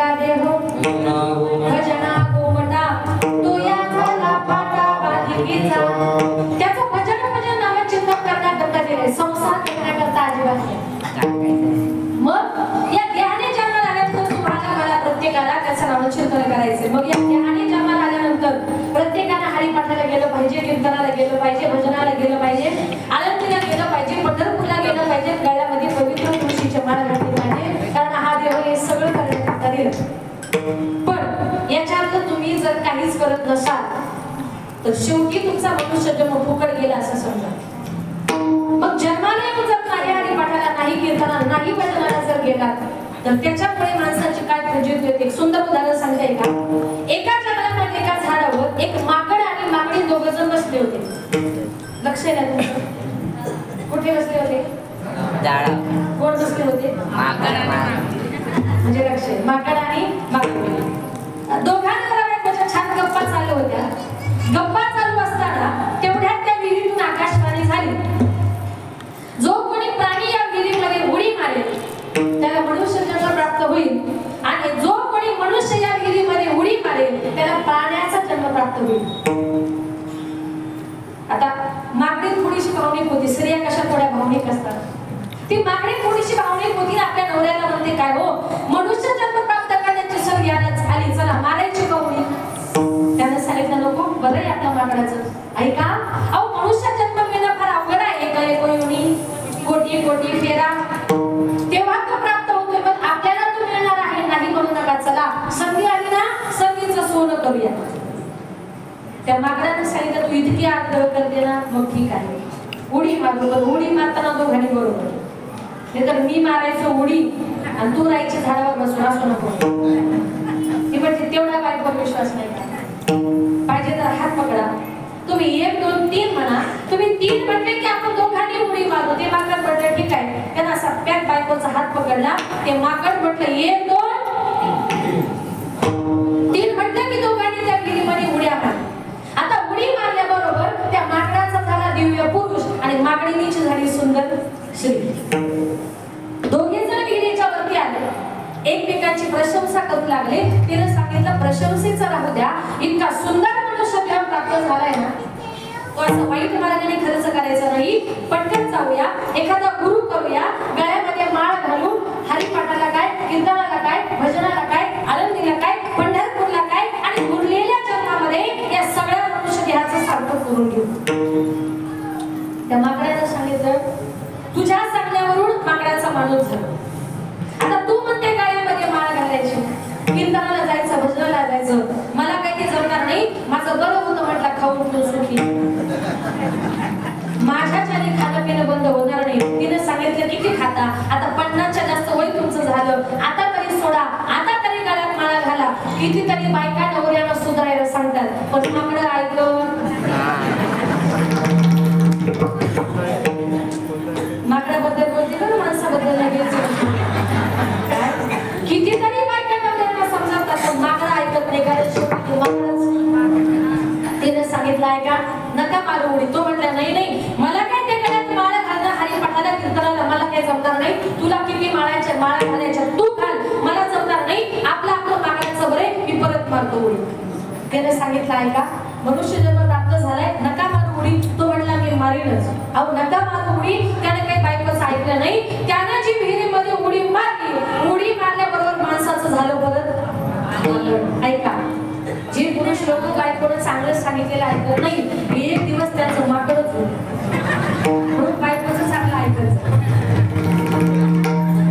केला देह भजना गोमटा तो या झाला फाटा बाधिकीचा त्याचं भजन नामे चिंतन करण्याकरता दिले संसार करण्याकरता अजिबात नाही मग या ध्याने जन्माला आल्यानंतर तुम्हाला मला प्रत्येकाला त्याचं नामचिंतन करायचे मग या ध्याने जन्माला आल्यानंतर प्रत्येकाने हरिपाठाला गेलं पाहिजे कीर्तनाला गेलं पाहिजे भजनाला गेलं पाहिजे आळंदीला गेलं पाहिजे पंढरपूरला गेलं पाहिजे गळ्यामध्ये पवित्र तुळशीची माळ घातली पाहिजे कारण हा देव हे सगळं करण्याकरता दिलं पण याच्यात तुम्ही जर काहीच करत नसाल तर शेवटी तुमचा मनुष्य जन्म फुकट गेला असं समजा मग जन्माला येऊन जर नाही हरिपाठाला नाही कीर्तनाला नाही भजनाला जर गेला तर त्याच्यामुळे माणसाची काय फजिती होते एक सुंदर उदाहरण सांगते का एका जंगलामध्ये एका झाडावर एक माकड आणि माकडी दोघं जण बसले होते लक्ष आहे ना तुमचं कुठे बसले होते कोण बसले होते म्हणजे लक्ष आहे माकड आणि माकडी दोघांना छान गप्पा चालू होत्या गप्पा चालू असताना तेवढ्यात त्या विहिरीतून आकाशवाणी झाली जो कोणी प्राणी या विहिरीमध्ये उडी मारेल त्याला मनुष्य जन्म प्राप्त होईल आणि जो कोणी मनुष्य या विहिरीमध्ये उडी मारेल त्याला प्राण्याचा जन्म प्राप्त होईल आता माकडी थोडीशी भावनिक होती स्त्रिया कशा थोड्या भावनिक असतात ती माकडी थोडीशी भावनिक होती आपल्या नवऱ्याला म्हणते काय हो मनुष्य जन्म प्राप्त करण्याची सर यायला झाली चला मारायची कवडी त्यानं सांगितलं नको बरं आहे आपल्या माकडाचं ऐका अहो मनुष्य जन्म घेणं फार अवघड आहे एक योनी कोटी कोटी फेरा तेव्हा तो प्राप्त होतोय पण आपल्याला तो मिळणार आहे नाही म्हणू नका चला संधी आली ना संधीचं सोनं करूया त्या माकडाने सांगितलं तू इतकी आग्रह करते ना मग ठीक आहे उडी मारू पण उडी मारताना दोघांनी बरोबर नाही तर मी मारायचं उडी आणि तू राहायची झाडावर बसून असू नको ती म्हणजे तेवढा बायकोवर विश्वास नाही का पाहिजे तर हात पकडा तुम्ही 1 2 3 म्हणा तुम्ही 3 म्हटले की आपण दोघांनी उडी मारू ते माकड म्हटलं ठीक आहे त्यांना सप्प्यात बायकोचा हात पकडला ते माकड म्हटलं 1 2 3 म्हटलं की दोघांनी त्या विहिरीमध्ये उड्या मारल्या आता उडी मारल्याबरोबर त्या माकडाचा झाला दिव्य पुरुष आणि माकडिणीची झाली सुंदर स्त्री दोघे जण विहिरीच्या वरती आले एकमेकांची प्रशंसा करू लागले तिने सांगितलं प्रशंसेचा राहू द्या इतका सुंदर मनुष्य देह प्राप्त झालाय ना तो असं वाईट मार्गाने खर्च करायचा नाही पटकन जाऊया एखादा गुरु करूया गळ्यामध्ये माळ घालून हरिपाठाला काय कीर्तनाला काय भजनाला काय आळंदीला काय पंढरपूरला काय आणि उरलेल्या जन्मामध्ये या सगळ्या मनुष्य देहाचं सार्थक करून घेऊ त्या माकडाने सांगितलं तुझ्या सांगण्यावरून माकडाचा माणूस झाला आता तू म्हणते गळ्यामध्ये माळ घालायची कीर्तनाला जायचं भजनाला जायचं मला काही ते जमणार नाही माझं बरं होतं म्हटलं खाऊन पिऊन सुखी माझ्याच्याने खाणं पिणं बंद होणार नाही तिने सांगितलं किती खाता आता 50च्या जास्त वय तुमचं झालं आता तरी सोडा आता तरी गळ्यात माळा घाला कितीतरी बायका नवऱ्याला सुधारायला सांगतात पण माकडं ऐकलं माकडाबद्दल बोलते का माणसाबद्दल नाही कितीतरी बायका नवऱ्याला समजावतात पण माकडं ऐकत नाही कारण तिने सांगितलं आहे का नका मारू उडी तो म्हटलं नाही नाही मला काय ते गळ्यात माळ घालणं हरिपाठाला कीर्तनाला मला काही जमणार नाही तुला किती माळाच्या माळा घालायच्या तू घाल मला जमणार नाही आपलं मागायचं बरे मी परत मारतो उडी त्याने सांगितलं आहे का मनुष्य जन्म प्राप्त झालाय नका मारू उडी तो म्हटला मी मारीनच अहो नका मारू उडी त्याने काही बायकोचं ऐकलं नाही त्याने जी विहिरीमध्ये उडी मारल्याबरोबर माणसाचं झालं परत ऐका जे पुरुष लोक बायकोनं चांगलं सांगितलेलं ऐकत नाही एक दिवस त्याचं माकडच होईल म्हणून बायकोचं चांगलं ऐकायचं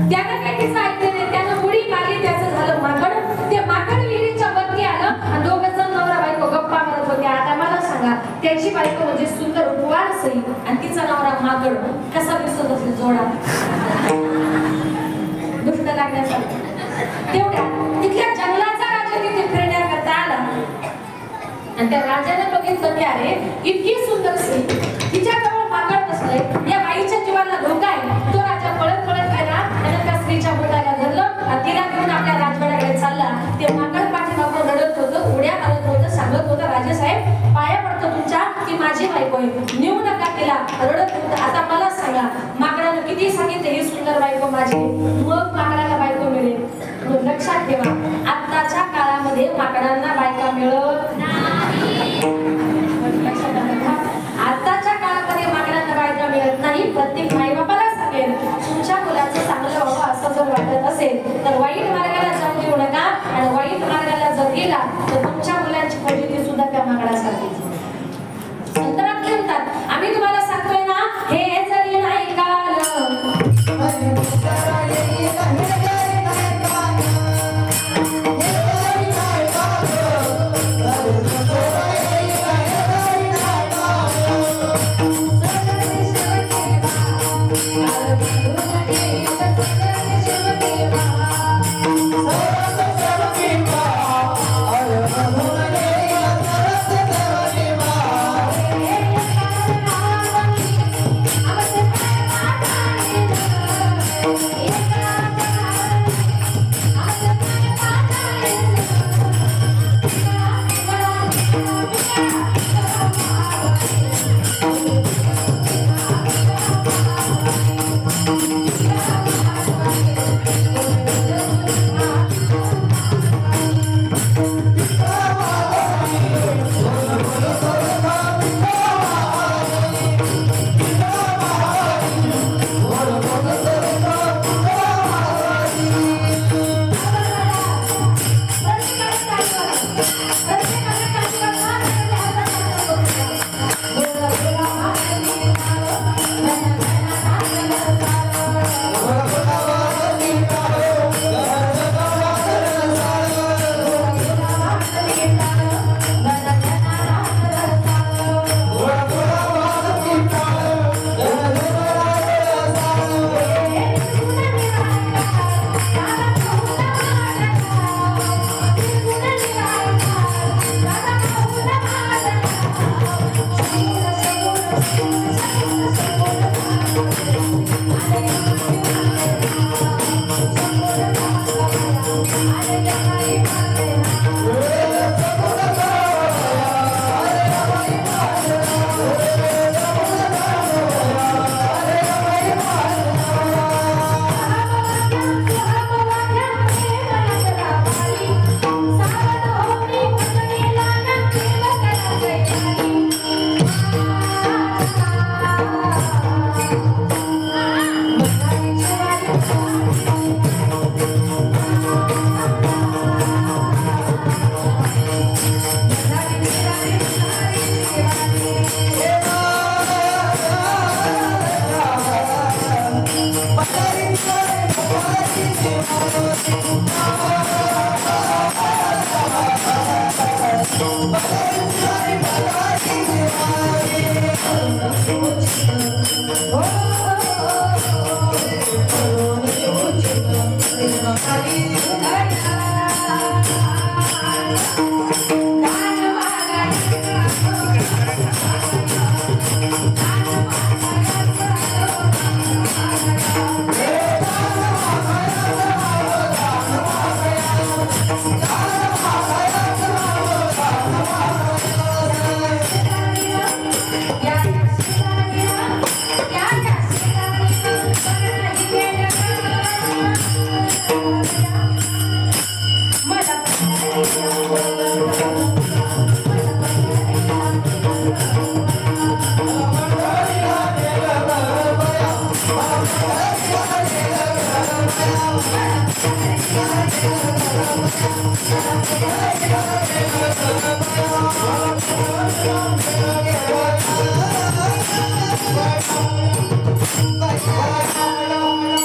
त्यानं काही तिचं ऐकलं नाही त्यानं उडी मारली त्याचं झालं माकड ते माकड विहिरीच्या वरती आलं आणि दोघं जण नवरा बायको गप्पा मारत होते आता मला सांगा त्याची बायको म्हणजे सुंदर उपवार सई आणि तिचा नवरा माकड कसा दिसत असेल जोडा दुष्ट लागण्यासाठी तेवढ्या तिथल्या जंगलाचा राजा तिथे फिरण्याकरता आला आणि त्या राजाने बघितलं की अरे इतकी सुंदर स्त्री तिच्याजवळ माकड बसलंय या बाईच्या जीवाला धोका आहे तो राजा पळत पळत गेला आणि त्या स्त्रीच्या बोटाला धरलं आणि तिला घेऊन आपल्या राजवाड्याकडे चालला ते माकड पाठीमागून रडत होतं उड्या मारत होतं सांगत होतं राजेसाहेब पाया पडतो तुमच्या की माझी बायको आहे नेऊ नका तिला रडत होतं आता मला सांगा माकडानं किती सांगितलं ही सुंदर बायको माझी मग माकडाला बायको मिळेल लक्षात ठेवा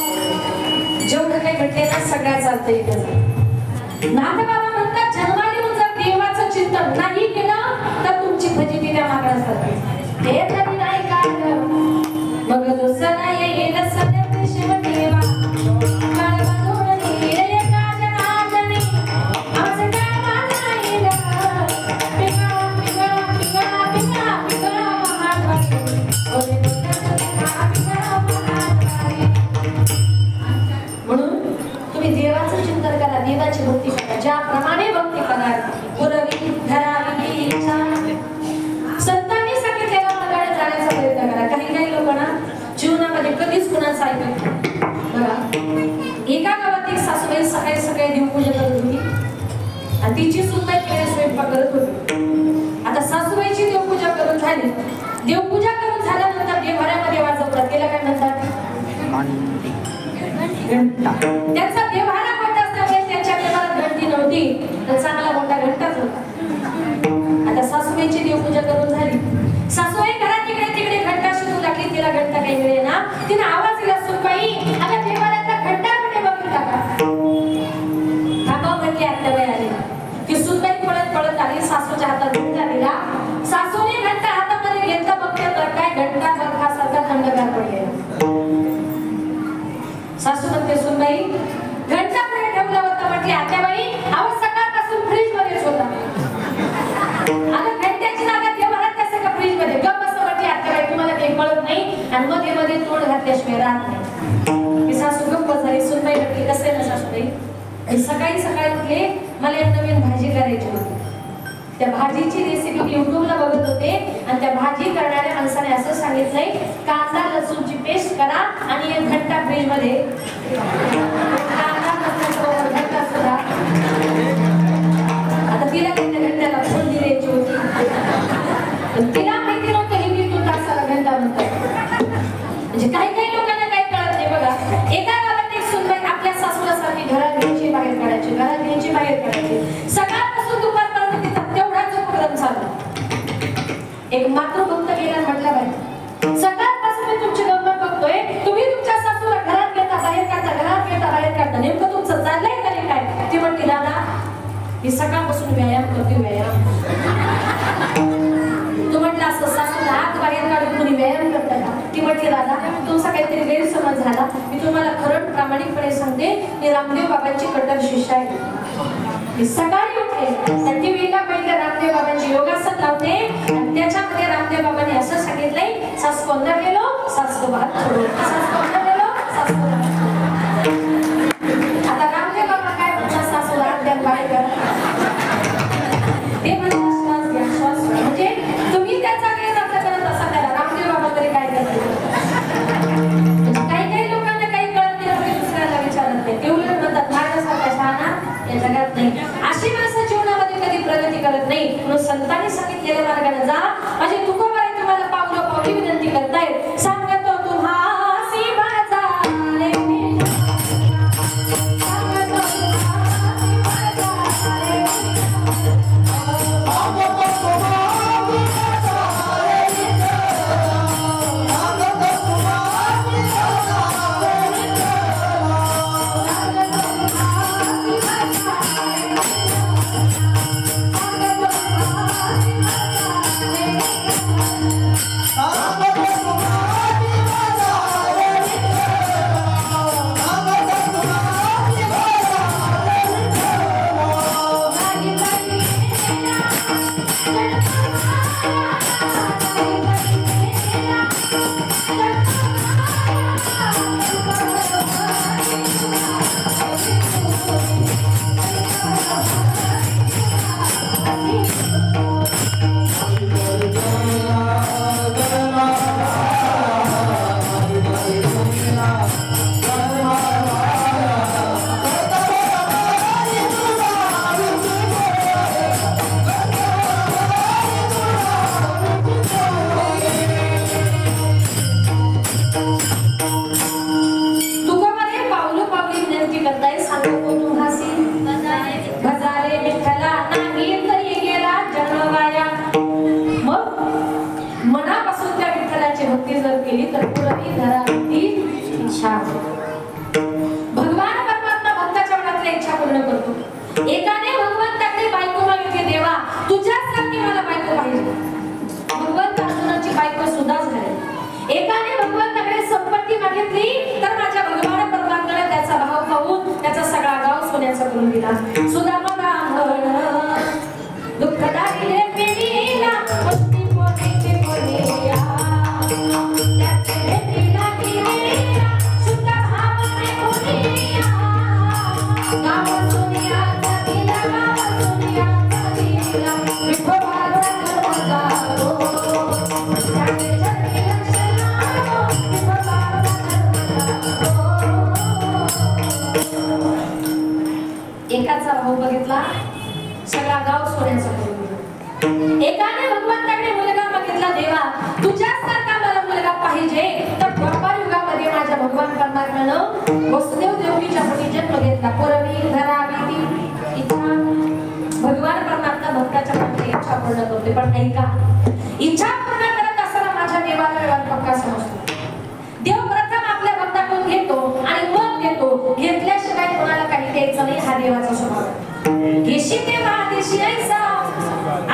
जेवढं काही घडले ना सगळ्या चालतंय नाथबाबा म्हणतात जन्माला जर देवाचं चिंतन नाही केलं तर तुमची फजिती त्या मागण्यास जाते हे तरी नाही काय मग दुसरा येईल सत्य शिव देवा काळ बांधून दिले काज नाजनी आमचं काय मानायला पिका पिका पिका पिका पिका महाद्वारी ओले म्हणून तुम्ही देवाचं चिंतन करा देवाची भक्ती करा ज्याप्रमाणे भक्ती कराल पुरवी धरावी इच्छा संतांनी सांगितलेला मार्गाने जाण्याचा प्रयत्न करा काही लोकांना जीवनामध्ये कधीच कुणाचं ऐकत बघा एका गावात एक सासूबाई सकाळी सकाळी देवपूजा करत होती आणि तिची सुनबाई तिकडे स्वयंपाक करत होती आता सासूबाईची देवपूजा करून झाली देवपूजा करून झाल्यानंतर देवाऱ्यामध्ये वाजवतात त्याला काय म्हणतात घंटा त्याचा देवारा होत असल्यामुळे त्यांच्या देवाला घंटी नव्हती तर चांगला मोठा घंटाच होता आता सासूबाईची देवपूजा करून झाली सासूबाई घरात तिकडे तिकडे घंटा शिजू लागली तिला घंटा काही मिळे ना तिने आवाज दिला सुनबाई आता देवाऱ्याचा घंटा कुठे बघितला आणि सकाळी सकाळी उठले, मला एक नवीन भाजी करायची होती. त्या भाजीची रेसिपी मी युट्यूबला बघत होते आणि त्या भाजी करणाऱ्या माणसाने असं सांगितलंय, कांदा लसूणची पेस्ट करा आणि 1 घंटा फ्रीज मध्ये कांदा लसूण घंटा सुद्धा. आता तिला घंट्याला फोडणी द्यायची होती, पण तिला माहिती नव्हतं ही मी 2 तासाला घंटा म्हणतात. म्हणजे काही लोकांना काही कळत नाही बघा. एका गावात एक सुनबाई आपल्या सासूला सारखी घरात घ्यायची बाहेर काढायची, घरात घ्यायची बाहेर काढायची. सकाळपासून दुपारपर्यंत तिचा तेवढाच उपक्रम चालू. एक मातृभक्त गेला म्हटला, बाई सकाळपासून मी तुमची गंमत बघतोय, तुम्ही तुमच्या सासूला घरात घेता बाहेर काढता, घरात घेता बाहेर काढता, नेमकं तुमचं चाललंय तरी काय? ती म्हणते, दादा मी सकाळपासून व्यायाम करते, व्यायाम. तू म्हटलं असं सासूला आत बाहेर काढून तुम्ही व्यायाम करता का? ती म्हटली, दादा तुमचा काहीतरी गैरसमज झाला, मी तुम्हाला खरं प्रामाणिकपणे सांगते, मी रामदेव बाबांची कट्टर शिष्य आहे. मी सकाळी उठले, त्या टीव्हीला पहिले रामदेव बाबांची योगासन लावते आणि त्याच्यामध्ये रामदेव बाबांनी असं सांगितलंय, सास को अंदर ले लो, सास को बाहर छोड़ो, सास को अंदर ले लो, सास को बाहर छोड़ो. आता रामदेव बाबा काय म्हणतात, सासूला हात द्या बाहेर करा. ते म्हणतात श्वास घ्या, श्वास घ्या. म्हणजे तुम्ही त्याचा गैरअर्थ करत असाल, त्याला रामदेव बाबा तरी काय करतात. काही लोकांना काही कळत नाही, दुसऱ्याला विचारत नाही, ते उलट म्हणतात माझ्यासारखा शहाणा या जगात नाही. अशी माणसं जीवनामध्ये कधी प्रगती करत नाही. म्हणून संतांनी सांगितलेल्या मार्गाने जा. माझे तुकोबाई तुम्हाला पावलं पावली विनंती करतायत, सांगतो तुम्हासी बाजारे में, सांगतो तुम्हासी बाजारे में, भगवान परमात्मा भक्ताच्या मनातल्या इच्छा पूर्ण करतो. एकाने भगवंताकडे बायको मागितली, देवा तुझ्यासारखी मला बायको पाहिजे. भगवंत अर्जुनाची बायको सुद्धा झाली. एकाने भगवंताकडे संपत्ती मागितली, तर माझ्या भगवान परमात्म्याने त्याचा भाव पाहून त्याचा सगळा गाव सोन्याचा करून दिला. सुदामा दुःखदायी पिढीला मस्ती पोटीची पोलिया, त्याचे तिला किरीला शुद्ध भावाने बोलिया. गाव सोन्याचा दिला, गाव सोन्याचा दिला, विठोबाचा कर्मचारो, त्याचे जन्मी लक्षणारो, विठोबाचा कर्मचारो. एकाचा भाऊ बघितला, सगळा गाव सोन्याचा करून दिला. एकाने भगवंताकडे मुलगा मागितला, देवा तुझ्यासारखा मला मुलगा पाहिजे. तर द्वापार युगामध्ये माझ्या भगवान परमात्म्यानं वसुदेव देवकीच्या पोटी जन्म घेतला. पुरवी धरावी ती इच्छा. भगवान परमात्मा भक्ताच्या मनातली इच्छा पूर्ण करते. पण ऐका, इच्छा पूर्ण करत असताना माझ्या देवाला व्यवहार पक्का समजतो. देव प्रथम आपल्या भक्ताकडून घेतो आणि मग देतो. घेतल्याशिवाय कोणाला काही द्यायचं नाही, हा देवाचा स्वभाव आहे. घेशी तेव्हा देशी ऐसा,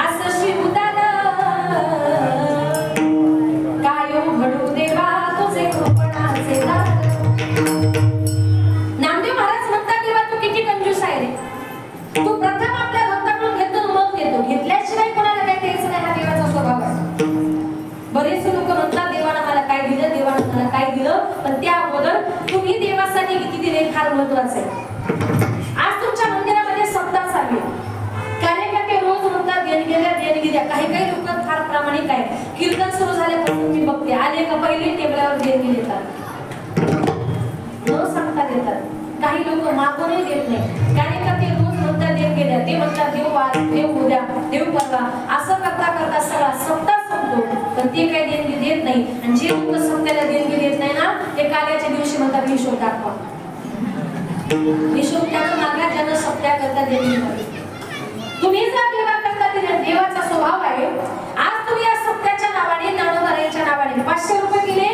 आसशी उदार, कायो घडू देवा तुझे कृपणाचे दार. नामदेव महाराज म्हणतात, देवा तू किती कंजूस आहे रे. तू प्रथम आपल्या भक्ताकडून घेतो मग देतो. घेतल्याशिवाय कोणाला काही द्यायचं नाही, हा देवाचा स्वभाव आहे. बरेच लोक म्हणतात, देवानं मला काय दिलं, देवानं मला काय दिलं. पण त्या अगोदर तुम्ही देवासाठी किती दिले फार महत्वाचं आहे. आज तो मागूनही देत नाही. कारण का ते रोज म्हणतात देणगी द्या, ते म्हणतात देव आज, देव उद्या, देव परवा, असं करता करता सगळा सप्ताह संपतो, पण ते काही देणगी देत नाही. आणि जे लोक सप्त्याला देणगी देत नाही ना, ते कार्याच्या दिवशी म्हणतात हिशोब दाखवा. हिशोब त्यानं मागा ज्यानं सप्त्या करता देणगी द्यावी. तुम्ही जर देवा करता देवाचा स्वभाव आहे. आज तुम्ही या सप्त्याच्या नावाने, नाणोभराच्या नावाने 500 रुपये दिले,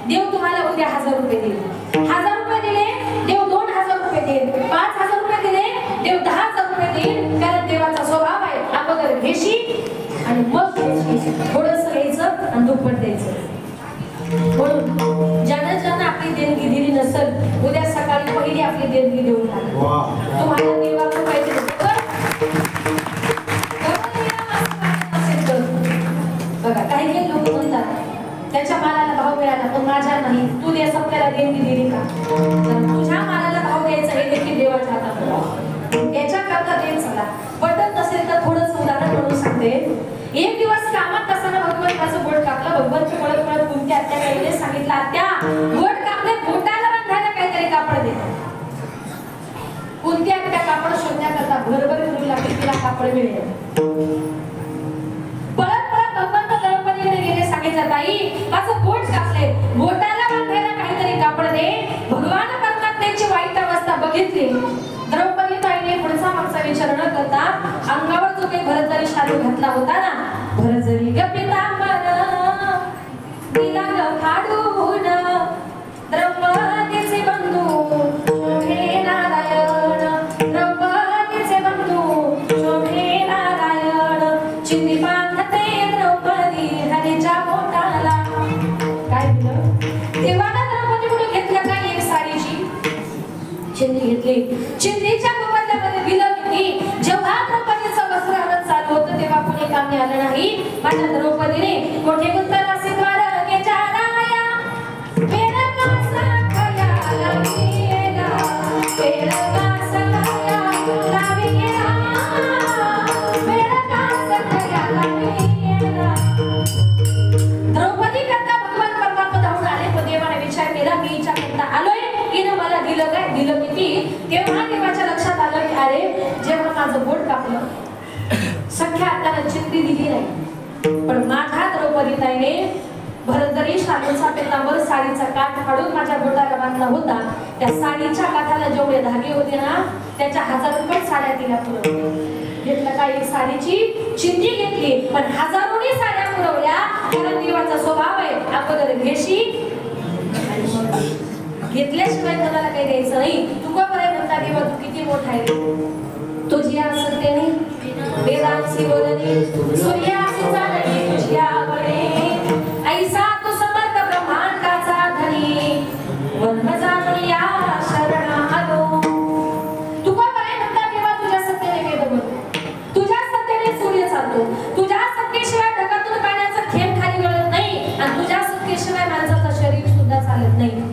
देव तुम्हाला उद्या 1000 रुपये देईल. 1000 रुपये दिले, देव 2000 रुपये देईल. 5000 रुपये दिले, देव 10000 रुपये देईल. कारण देवाचा स्वभाव आहे अगोदर घेशी आणि मग घ्यायची. थोडंसं घ्यायचं आणि दुप्पट द्यायचं. म्हणून ज्यानं आपली देणगी दिली नसेल, उद्या सकाळी पहिली आपली देणगी देऊन टाका. तुम्हाला देवाकडे पाहिजे बघा. काही लोक म्हणतात त्याच्या मालाला भाव मिळाला पण माझ्या नाही, तू त्या सप्त्याला देणगी दिली का? तुझ्या मालाला भाव द्यायचा हे देखील देवाच्या हातात. त्याच्याकरता देत चला. पटत नसेल तर थोडंसं उदाहरण म्हणून सांगते. एक दिवस कामात असताना भगवंताचं बोट कापलं. भगवंत पळत पळत कुंती आत्याकडे सांगितलं, आत्या बोट कापले, बोटाला बांधायला काहीतरी कापड दे. कुंती आत्या कापड शोधण्याकरता भरभर फिरू लागली, तिला कापड मिळेल. सांगितलं, ताई माझं बोट कापले, बोटाला बांधायला काहीतरी कापड दे. भगवान परमात्म्याची वाईट अवस्था बघितली. द्रौपदी ताईने पुढचा मागचा विचार न करता अंगावर जो काही भरजरी शालू घातला होता ना, भरजरी ग पितांबर दिला ग फाडून, द्रौपदीचे बंधू शोभे नारायण, द्रौपदीचे बंधू शोभे नारायण, चिंदी बांधते द्रौपदी हरीच्या बोटाला. काय दिलं देवाला? द्रौपदीकडून घेतलं काय? एक साडीची चिंदी घेतली. चिंदीच्या मोबदल्यामध्ये दिलं की जेव्हा द्रौपदीचं वस्त्रहरण चालू होतं तेव्हा कोणी कामी आलं नाही. माझ्या द्रौपदीने कोठे उत्तरासी द्वार गेच्या राया, मेरा कासा खयाला गेला, मेरा कासा खयाला गेला, मेरा कासा खयाला गेला. द्रौपदी करता भगवान परमात्मा धावून आले. पण देवाने विचार केला, मी हिच्या करता आलोय, हिनं मला दिलं काय? दिलं किती? तेव्हा देवाच्या लक्षात आलं की अरे जेव्हा माझं बोट कापलं, सख्या हाताला चिंदी दिली नाही, पण माझ्या द्रौपदी ताईने भरजरी शालूचा पितांबर साडीचा काठ फाडून माझ्या बोटाला बांधला होता. त्या साडीच्या काठाला जेवढे धागे होते ना, त्याच्या 1000 रुपये साड्या तिला पुरवल्या. घेतलं काय? एक साडीची चिंदी घेतली, पण हजारोनी साड्या पुरवल्या. कारण देवाचा स्वभाव आहे अगोदर घेशी आणि मग घेतल्याशिवाय कोणाला काही द्यायचं नाही. तुका बरं म्हणता देवा तू किती मोठा आहे, तुझी असतेने वेदांसी बोलणे, सूर्यासी चालणे तुझी आवडे, ऐसा तू समर्थ ब्रह्मांडाचा धनी, वंद जाणून या शरण आलो. तुका बरं म्हणता देवा तुझ्या सत्तेने वेद बोलतो, तुझ्या सत्तेने सूर्य चालतो, तुझ्या सत्तेशिवाय ढगातून पाण्याचा थेंब खाली गळत नाही, आणि तुझ्या सत्तेशिवाय माणसाचं शरीर सुद्धा चालत नाही.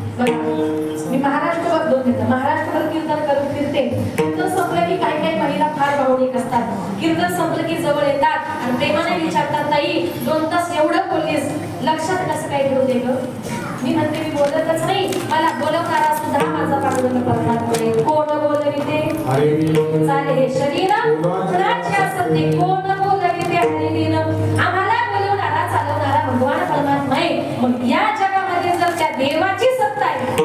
मी महाराष्ट्रभर दोन घेते, महाराष्ट्रभर कीर्तन करून फिरते. कीर्तन संपलं की काही काही महिला फार भावनिक असतात. कीर्तन संपलं की जवळ येतात आणि प्रेमाने विचारतात, ताई 2 तास एवढं बोललीस, लक्षात कसं काय ठेवू दे ग? मी म्हणते मी बोलतच नाही, मला बोलवणारा सुद्धा माझा पांडुरंग परमात्मा आहे. कोण बोलविते चाले हे शरीर कुणाचे असते, कोण बोलविते हरिलीन. आम्हाला बोलवणारा चालवणारा भगवान परमात्मा आहे. मग या जगामध्ये जर त्या देवाची सत्ता आहे,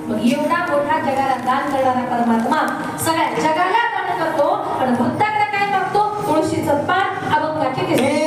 मग एवढा मोठा जगाला दान करणारा परमात्मा सगळ्या जगाला दान करतो, पण भक्ताकडे काय मागतो? तुळशीचं पान, अभंगाची किस्से.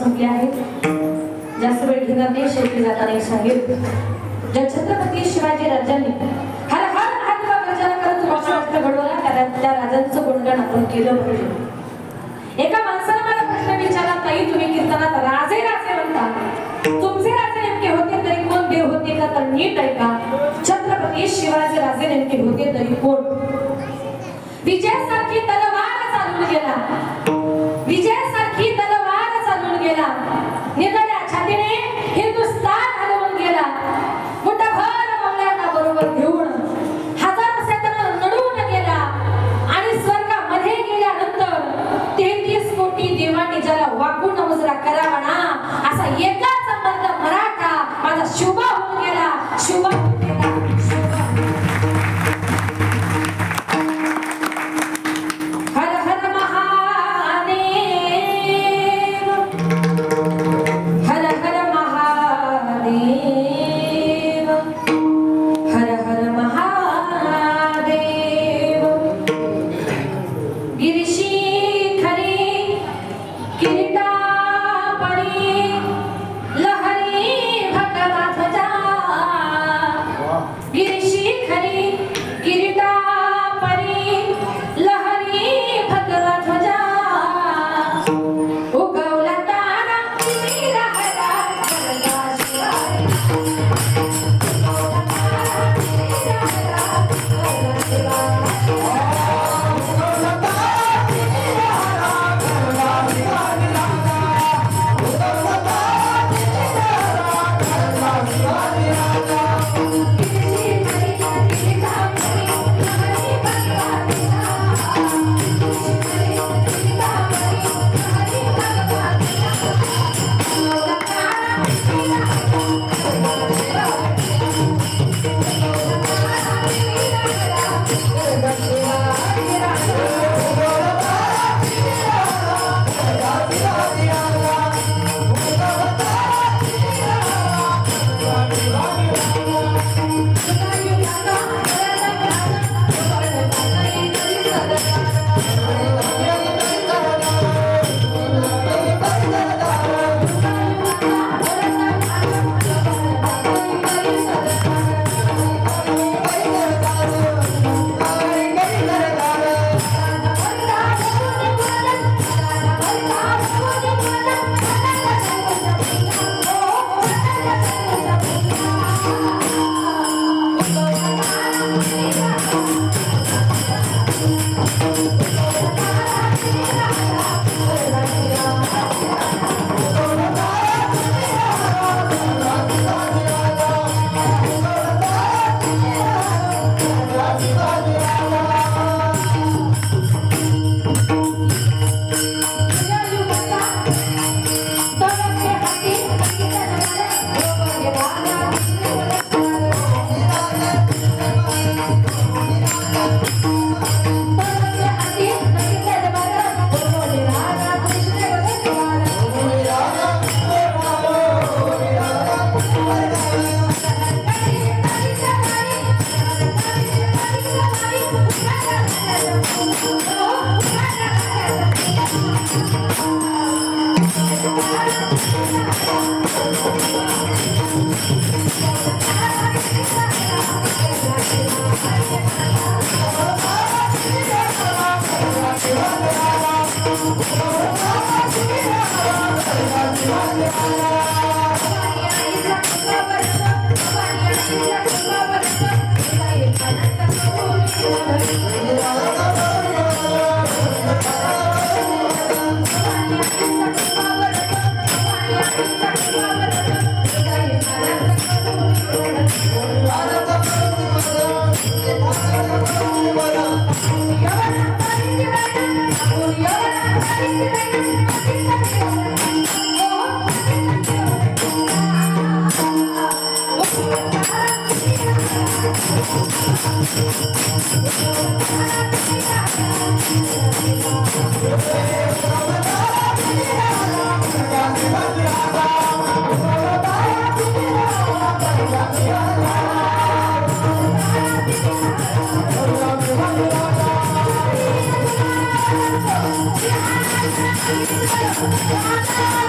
संपले आहेत. जास्त वेळ घेणार नाही, शेवटी जाताना एक सांगेल. ज्या छत्रपती शिवाजी राजांनी हर हर महादेवाच्या करत राष्ट्र घडवला त्या राजांचं गुणगान आपण केलं पाहिजे. एका माणसाने मला प्रश्न विचारला, ताई तुम्ही कीर्तनात राजे राजे म्हणता, तुमचे राजे नेमके होते तरी कोण, देव होते का? तर नीट ऐका, छत्रपती शिवाजी राजे नेमके होते तरी कोण? विजयासारखी तलवार चालून गेला, विजयासारखी तलवार चालून गेला, निधड्या छातीने हिंदुस्तान हलवून गेला. मुठभर मंगळांना बरोबर घेऊन हजार सेना लढून गेला आणि स्वर्गामध्ये गेल्यानंतर 33 कोटी देवांनी ज्याला वाकून नमस्कार करावा ना, असा एकाच मर्द मराठा माझा शुभा होऊन गेला, शुभा होऊन गेला. हर हर महादेव, हर हर महादेव, हर हर महादेव. गिरिशिखरी किरीटापरी लहरी भगवा ध्वजा, गिरिशिखरी किरीटापरी लहरी भगवा ध्वजा. उगवला तारा वीरा हरा भगवा शिवाजी, उगवला तारा वीरा हरा भगवा शिवाजी.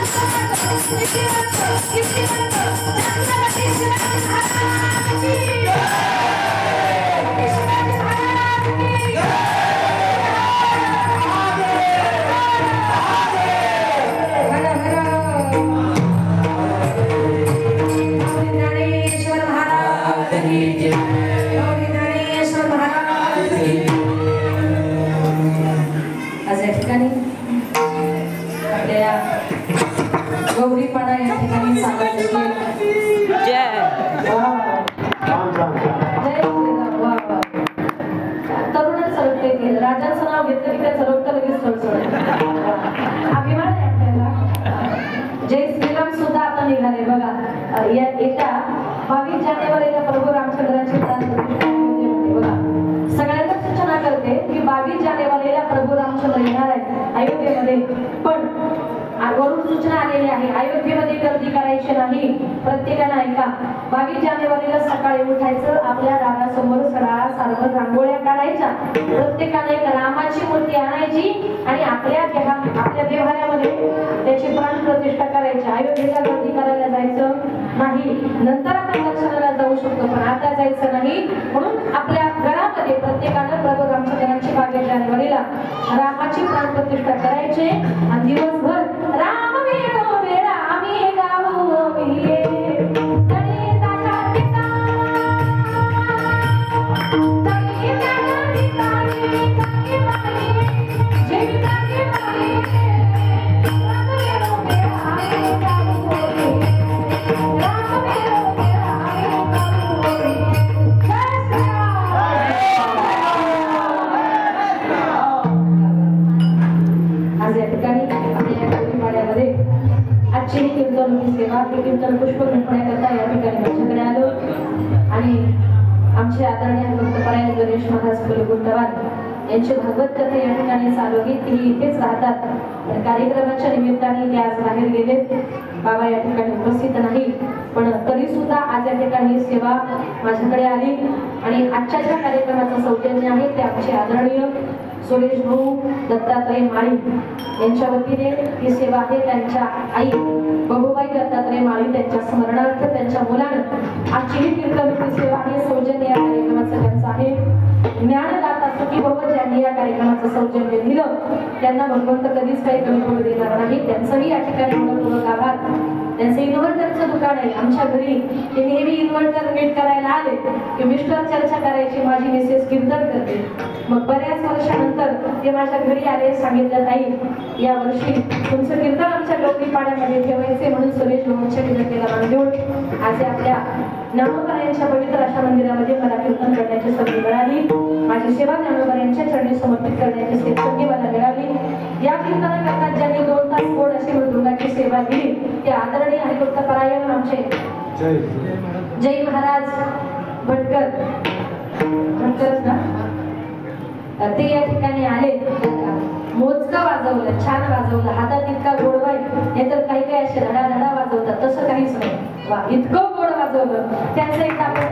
Yeah. गौरीपाडा या ठिकाणी सादर तरुणच सरकते राजाचं नाव घेतलं की त्याचं रक्त लगेच सरसळ अभिमान आहे आपल्याला. जय श्रीराम सुद्धा आता निघाले बघा. या एका 22 जानेवारीला प्रभू रामचंद्रांची प्राणप्रतिष्ठा अयोध्येमध्ये बघा. सगळ्यांना सूचना करते की 22 जानेवारीला प्रभू रामचंद्र येणार आहेत अयोध्येमध्ये. पण वरून सूचना आलेली आहे अयोध्येमध्ये गर्दी करायची नाही. प्रत्येकानं ऐका 22 जानेवारीला सकाळी उठायचं आपल्या दारासमोर सगळा सारवत रांगोळ्या काढायच्या. प्रत्येकाने एक रामाची मूर्ती आणायची आणि आपल्या देवालयामध्ये त्याची प्राण प्रतिष्ठा करायची. अयोध्येला गर्दी करायला जायचं नाही. नंतर आपण दर्शनाला जाऊ शकतो पण आता जायचं नाही. म्हणून आपल्या घरामध्ये प्रत्येकानं प्रभू रामचंद्रांची 22 जानेवारीला रामाची प्राण प्रतिष्ठा करायची आणि दिवसभर राम वेळो वेळा आम्ही गावो मिले तळे ताटा पिता तळे ताटा पिता काके बाई जय काके बाई राम वेळो वेळा आम्ही गावो मिले राम वेळो वेळा आम्ही गावो मिले जय श्रीराम. आज या ठिकाणी आजची ही कीर्तन सेवा ही कीर्तन पुष्प घेण्याकरता या ठिकाणी माझ्याकडे आलो आणि आमचे आदरणीय भक्तपरायण गणेश महाराज कुलगुंडवार यांची भागवत कथा या ठिकाणी चालू आहे. ती इथेच राहतात. कार्यक्रमाच्या निमित्ताने ते आज बाहेर गेले. बाबा या ठिकाणी उपस्थित नाही पण तरी सुद्धा आज या ठिकाणी सेवा माझ्याकडे आली आणि आजच्या ज्या कार्यक्रमाचं सौजन्य आहे ते आमचे आदरणीय सुरेश भाऊ दत्तात्रय माळी यांच्या वतीने ही सेवा आहे. त्यांच्या आई बबूबाई दत्तात्रय माळी त्यांच्या स्मरणार्थ त्यांच्या मुलानं आजची ही कीर्तन सेवा ही सौजन्य या कार्यक्रमाचं त्यांचं आहे. ज्ञानदाता सुखी भव ज्यांनी या कार्यक्रमाचं सौजन्य दिलं त्यांना भगवंत कधीच काही कमी पडू देणार नाही. त्यांचंही या ठिकाणी मनपूर्वक आभार. त्यांचं इन्व्हर्टरचं दुकान आहे आमच्या घरी. ते नेहमी इन्व्हर्टर नीट करायला आले की मिस्टर चर्चा करायची माझी मिसेस कीर्तन करते. मग बऱ्याच वर्षानंतर ते माझ्या घरी आले. सांगितलं ताई या वर्षी तुमचं कीर्तन आमच्या गौरीपाड्यामध्ये ठेवायचे म्हणून सुरेश भाऊंच्या कीर्तनाला मान देऊन आज आपल्या ज्ञानोबरायांच्या पवित्र अशा मंदिरामध्ये मला कीर्तन करण्याची संधी मिळाली. माझी सेवा ज्ञानोबरायांच्या चरणी समर्पित करण्याची संधी मला मिळाली. या कीर्तनाकरता ज्यांनी 2 तास गोड अशी मृदुंगाची सेवा दिली ते आदरणीय हरिभक्तपरायण आमचे जय महाराज भटकर ना ते या ठिकाणी आले. मोजका वाजवलं छान वाजवलं हातात इतका गोडवा नाहीतर काही काही असे धडा वाजवतात तसं काहीच नाही. वा इतकं गोड वाजवलं त्यांचं एक आपण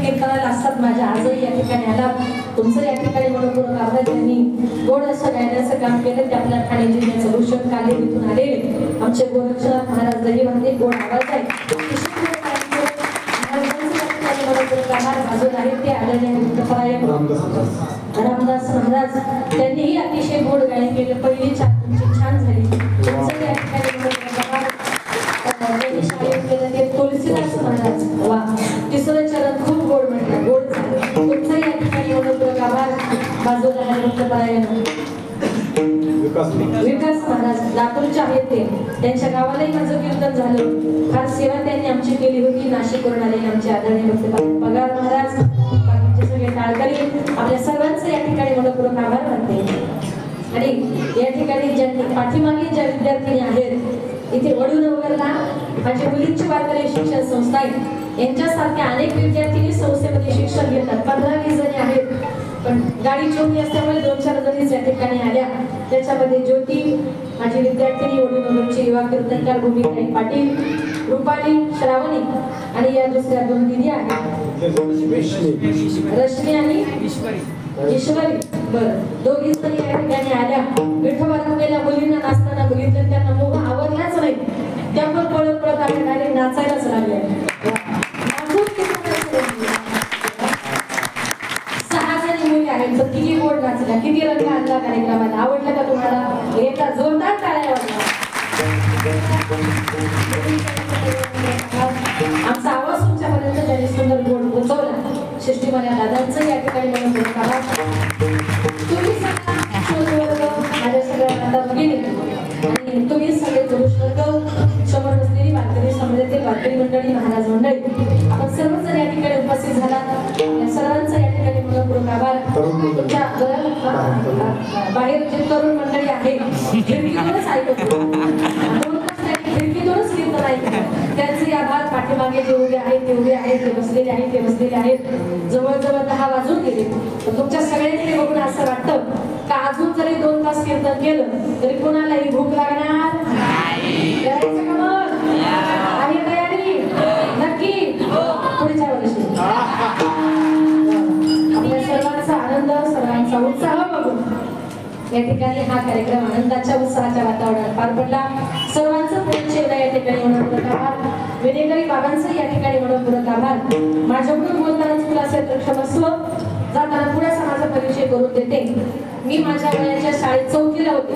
कीर्तनाला असतात. माझ्या आजही या ठिकाणी आला. तुमचं या ठिकाणी मनपूर्वक आभार. त्यांनी गोड असं गायण्याचं काम केलं. ते आपल्या ठाणे जिल्ह्याचं भूषण काले इथून आले आमचे गोरक्षनाथ महाराज दहीमध्ये गोड आवाज आहे. अजून आहेत ते आदरणीय रामदास महाराज त्यांनीही अतिशय गोड गायन केलं. पहिली तुमची छान झाली. तुमचं या ठिकाणी केलं ते तुलसीदास महाराज वा तिसरं चरण खूप गोड म्हटलं गोड झालं. तुमचं या ठिकाणी एवढं आभार. बाजूला भक्तपरायण विकास महाराज लातूरचे आहेत ते. त्यांच्या गावालाही माझं कीर्तन झालं. फार सेवा त्यांनी आमची केली होती. नाशिकवरून आलेले आमचे आदरणीय भक्तपरायण पगार महाराज बाकीचे सगळे टाळकरी आपल्या सर्वांचं या ठिकाणी मनपूर्वक आभार मानते. आणि या ठिकाणी ज्यांनी पाठीमागे ज्या विद्यार्थिनी आहेत इथे वडूनगरला माझ्या मुलींची वारकरी शिक्षण संस्था आहे. यांच्यासारख्या अनेक विद्यार्थिनी संस्थेमध्ये शिक्षण घेतात. 15-20 जणी आहेत पण गाडी छोटी असल्यामुळे 2-4 जणीच या ठिकाणी आल्या. त्याच्यामध्ये ज्योती माझी विद्यार्थिनी वडूनगरची युवा कीर्तनकार भूमिताई पाटील रुपाली श्रावणी आणि या दुसऱ्या 2 दिदी आहेत रश्मी आणि ईश्वरी. बरं, दोघी स्त्री या ठिकाणी आल्या. विठोबाला गेल्या मुलींना नाचताना बघितलं, त्यांना मोह आवडलाच नाही. त्या पण पळत पळत आल्या, डायरेक्ट नाचायलाच लागल्या. नाचून सहा जणी मुली आहेत, तर किती गोड नाचल्या, किती रंग आणला कार्यक्रमाला. आवडलं का तुम्हाला? एका जोरदार टाळ्या वाजवा. आमचा आवाज तुमच्यापर्यंत त्यांनी सुंदर गोड पोहोचवला. शिष्टीमाल्या दादांचं या ठिकाणी म्हणून तुम्ही माझ्या सगळ्या दादा भगिनी आणि तुम्ही सगळे पुरुष वर्ग, समोर बसलेली वारकरी समाजातील वारकरी मंडळी, महाराज मंडळी, आपण सर्वजण या ठिकाणी उपस्थित झालात. या सर्वांचा या ठिकाणी मनपूर्वक आभार. तुमच्या बाहेर जे तरुण मंडळी आहे, खिडकीतूनच ऐकतो, खिडकीतूनच कीर्तन ऐकतो, त्यांचे आभार. पाठीमागे जे उभे आहेत ते उभे आहेत, ते बसलेले आहेत ते बसलेले आहेत. जवळजवळ 10 वाजून गेले. तर तुमच्या सगळ्यांकडे बघून असं वाटतं का अजून जरी 2 तास कीर्तन केलं तरी कोणालाही भूक लागणार करायचं का मग? आहे तयारी नक्की? पुढच्या वर्षी आपल्या सर्वांचा आनंद, सर्वांचा उत्साह बघून या ठिकाणी हा कार्यक्रम आनंदाच्या उत्साहाच्या वातावरणात पार पडला. सर्वांचं पुढचे या ठिकाणी मनपूर्वक आभार. विनेकरी बाबांचं या ठिकाणी मनपूर्वक आभार. माझ्याकडून बोलताना चुकलं असेल तर क्षमस्व. जाताना पुढे माझा परिचय करून देते. मी माझ्या वयाच्या शाळेत 4थीला होते,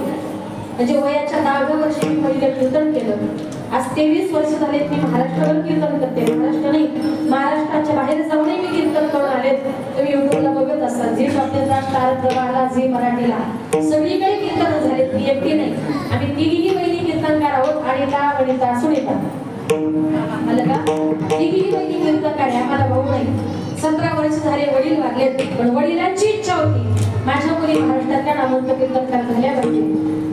म्हणजे वयाच्या 10व्या वर्षी मी पहिले कीर्तन केलं. आज 23 वर्ष झाले मी महाराष्ट्रावर कीर्तन करते. महाराष्ट्र नाही, महाराष्ट्राच्या बाहेर जाऊनही मी कीर्तन करून आले. तुम्ही युट्यूबला बघत असाल, झी टॉकीजला, स्टार प्रवाहाला, झी मराठीला सगळीकडे कीर्तन झाले. मी एकटी नाही, आम्ही तिघीही बहिणी कीर्तनकार आहोत. अनिता, वनिता, सुनीता आलं का? तिघीही बहिणी कीर्तनकार आहे. आम्हाला भाऊ नाही. 17 वर्ष झाले वडील वारलेत, पण वडिलांची इच्छा होती माझ्या मुली महाराष्ट्रातल्या नामवंत कीर्तनकार झाल्या पाहिजे.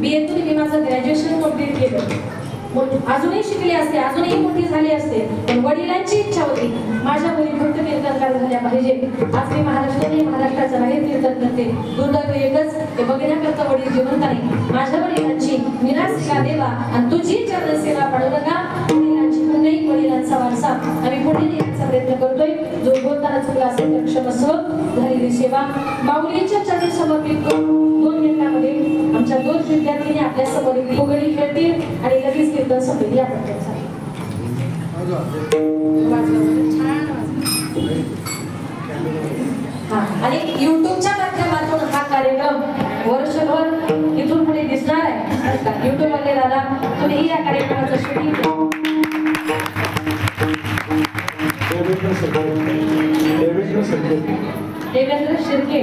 BA मी माझं ग्रॅज्युएशन कंप्लीट केलं. अजूनही शिकले असते, अजूनही मोठी झाली असते, पण वडिलांची इच्छा होती माझ्या मुली फक्त कीर्तनकार झाल्या पाहिजे. आज मी महाराष्ट्राने महाराष्ट्राच्या बाहेर कीर्तन करते. दुर्दैव एकच, ते बघण्याकरता वडील जिवंत नाही. माझ्या वडिलांची विनाशिका देवा आणि तुझी चरण सेवा पांडुरंगा. वडिलांची पुण्यही वडिलांचा वारसा आम्ही पुढे नेण्याचा प्रयत्न करतोय. जो बोलताना चुकला असेल तर क्षमस्व. झालेली सेवा माऊलींच्या चरणी समर्पित करून 2 मिनिटांमध्ये आमच्या 2 विद्यार्थ्यांनी आपल्या समोर फुगडी खेळतील आणि लगेच कीर्तन संपली. आपण आणि युट्यूबच्या माध्यमातून हा कार्यक्रम वर्षभर इथून पुढे दिसणार आहे. युट्यूब मध्ये दादा तुम्ही या कार्यक्रमाचं शूटिंग देवेंद्र शिर्के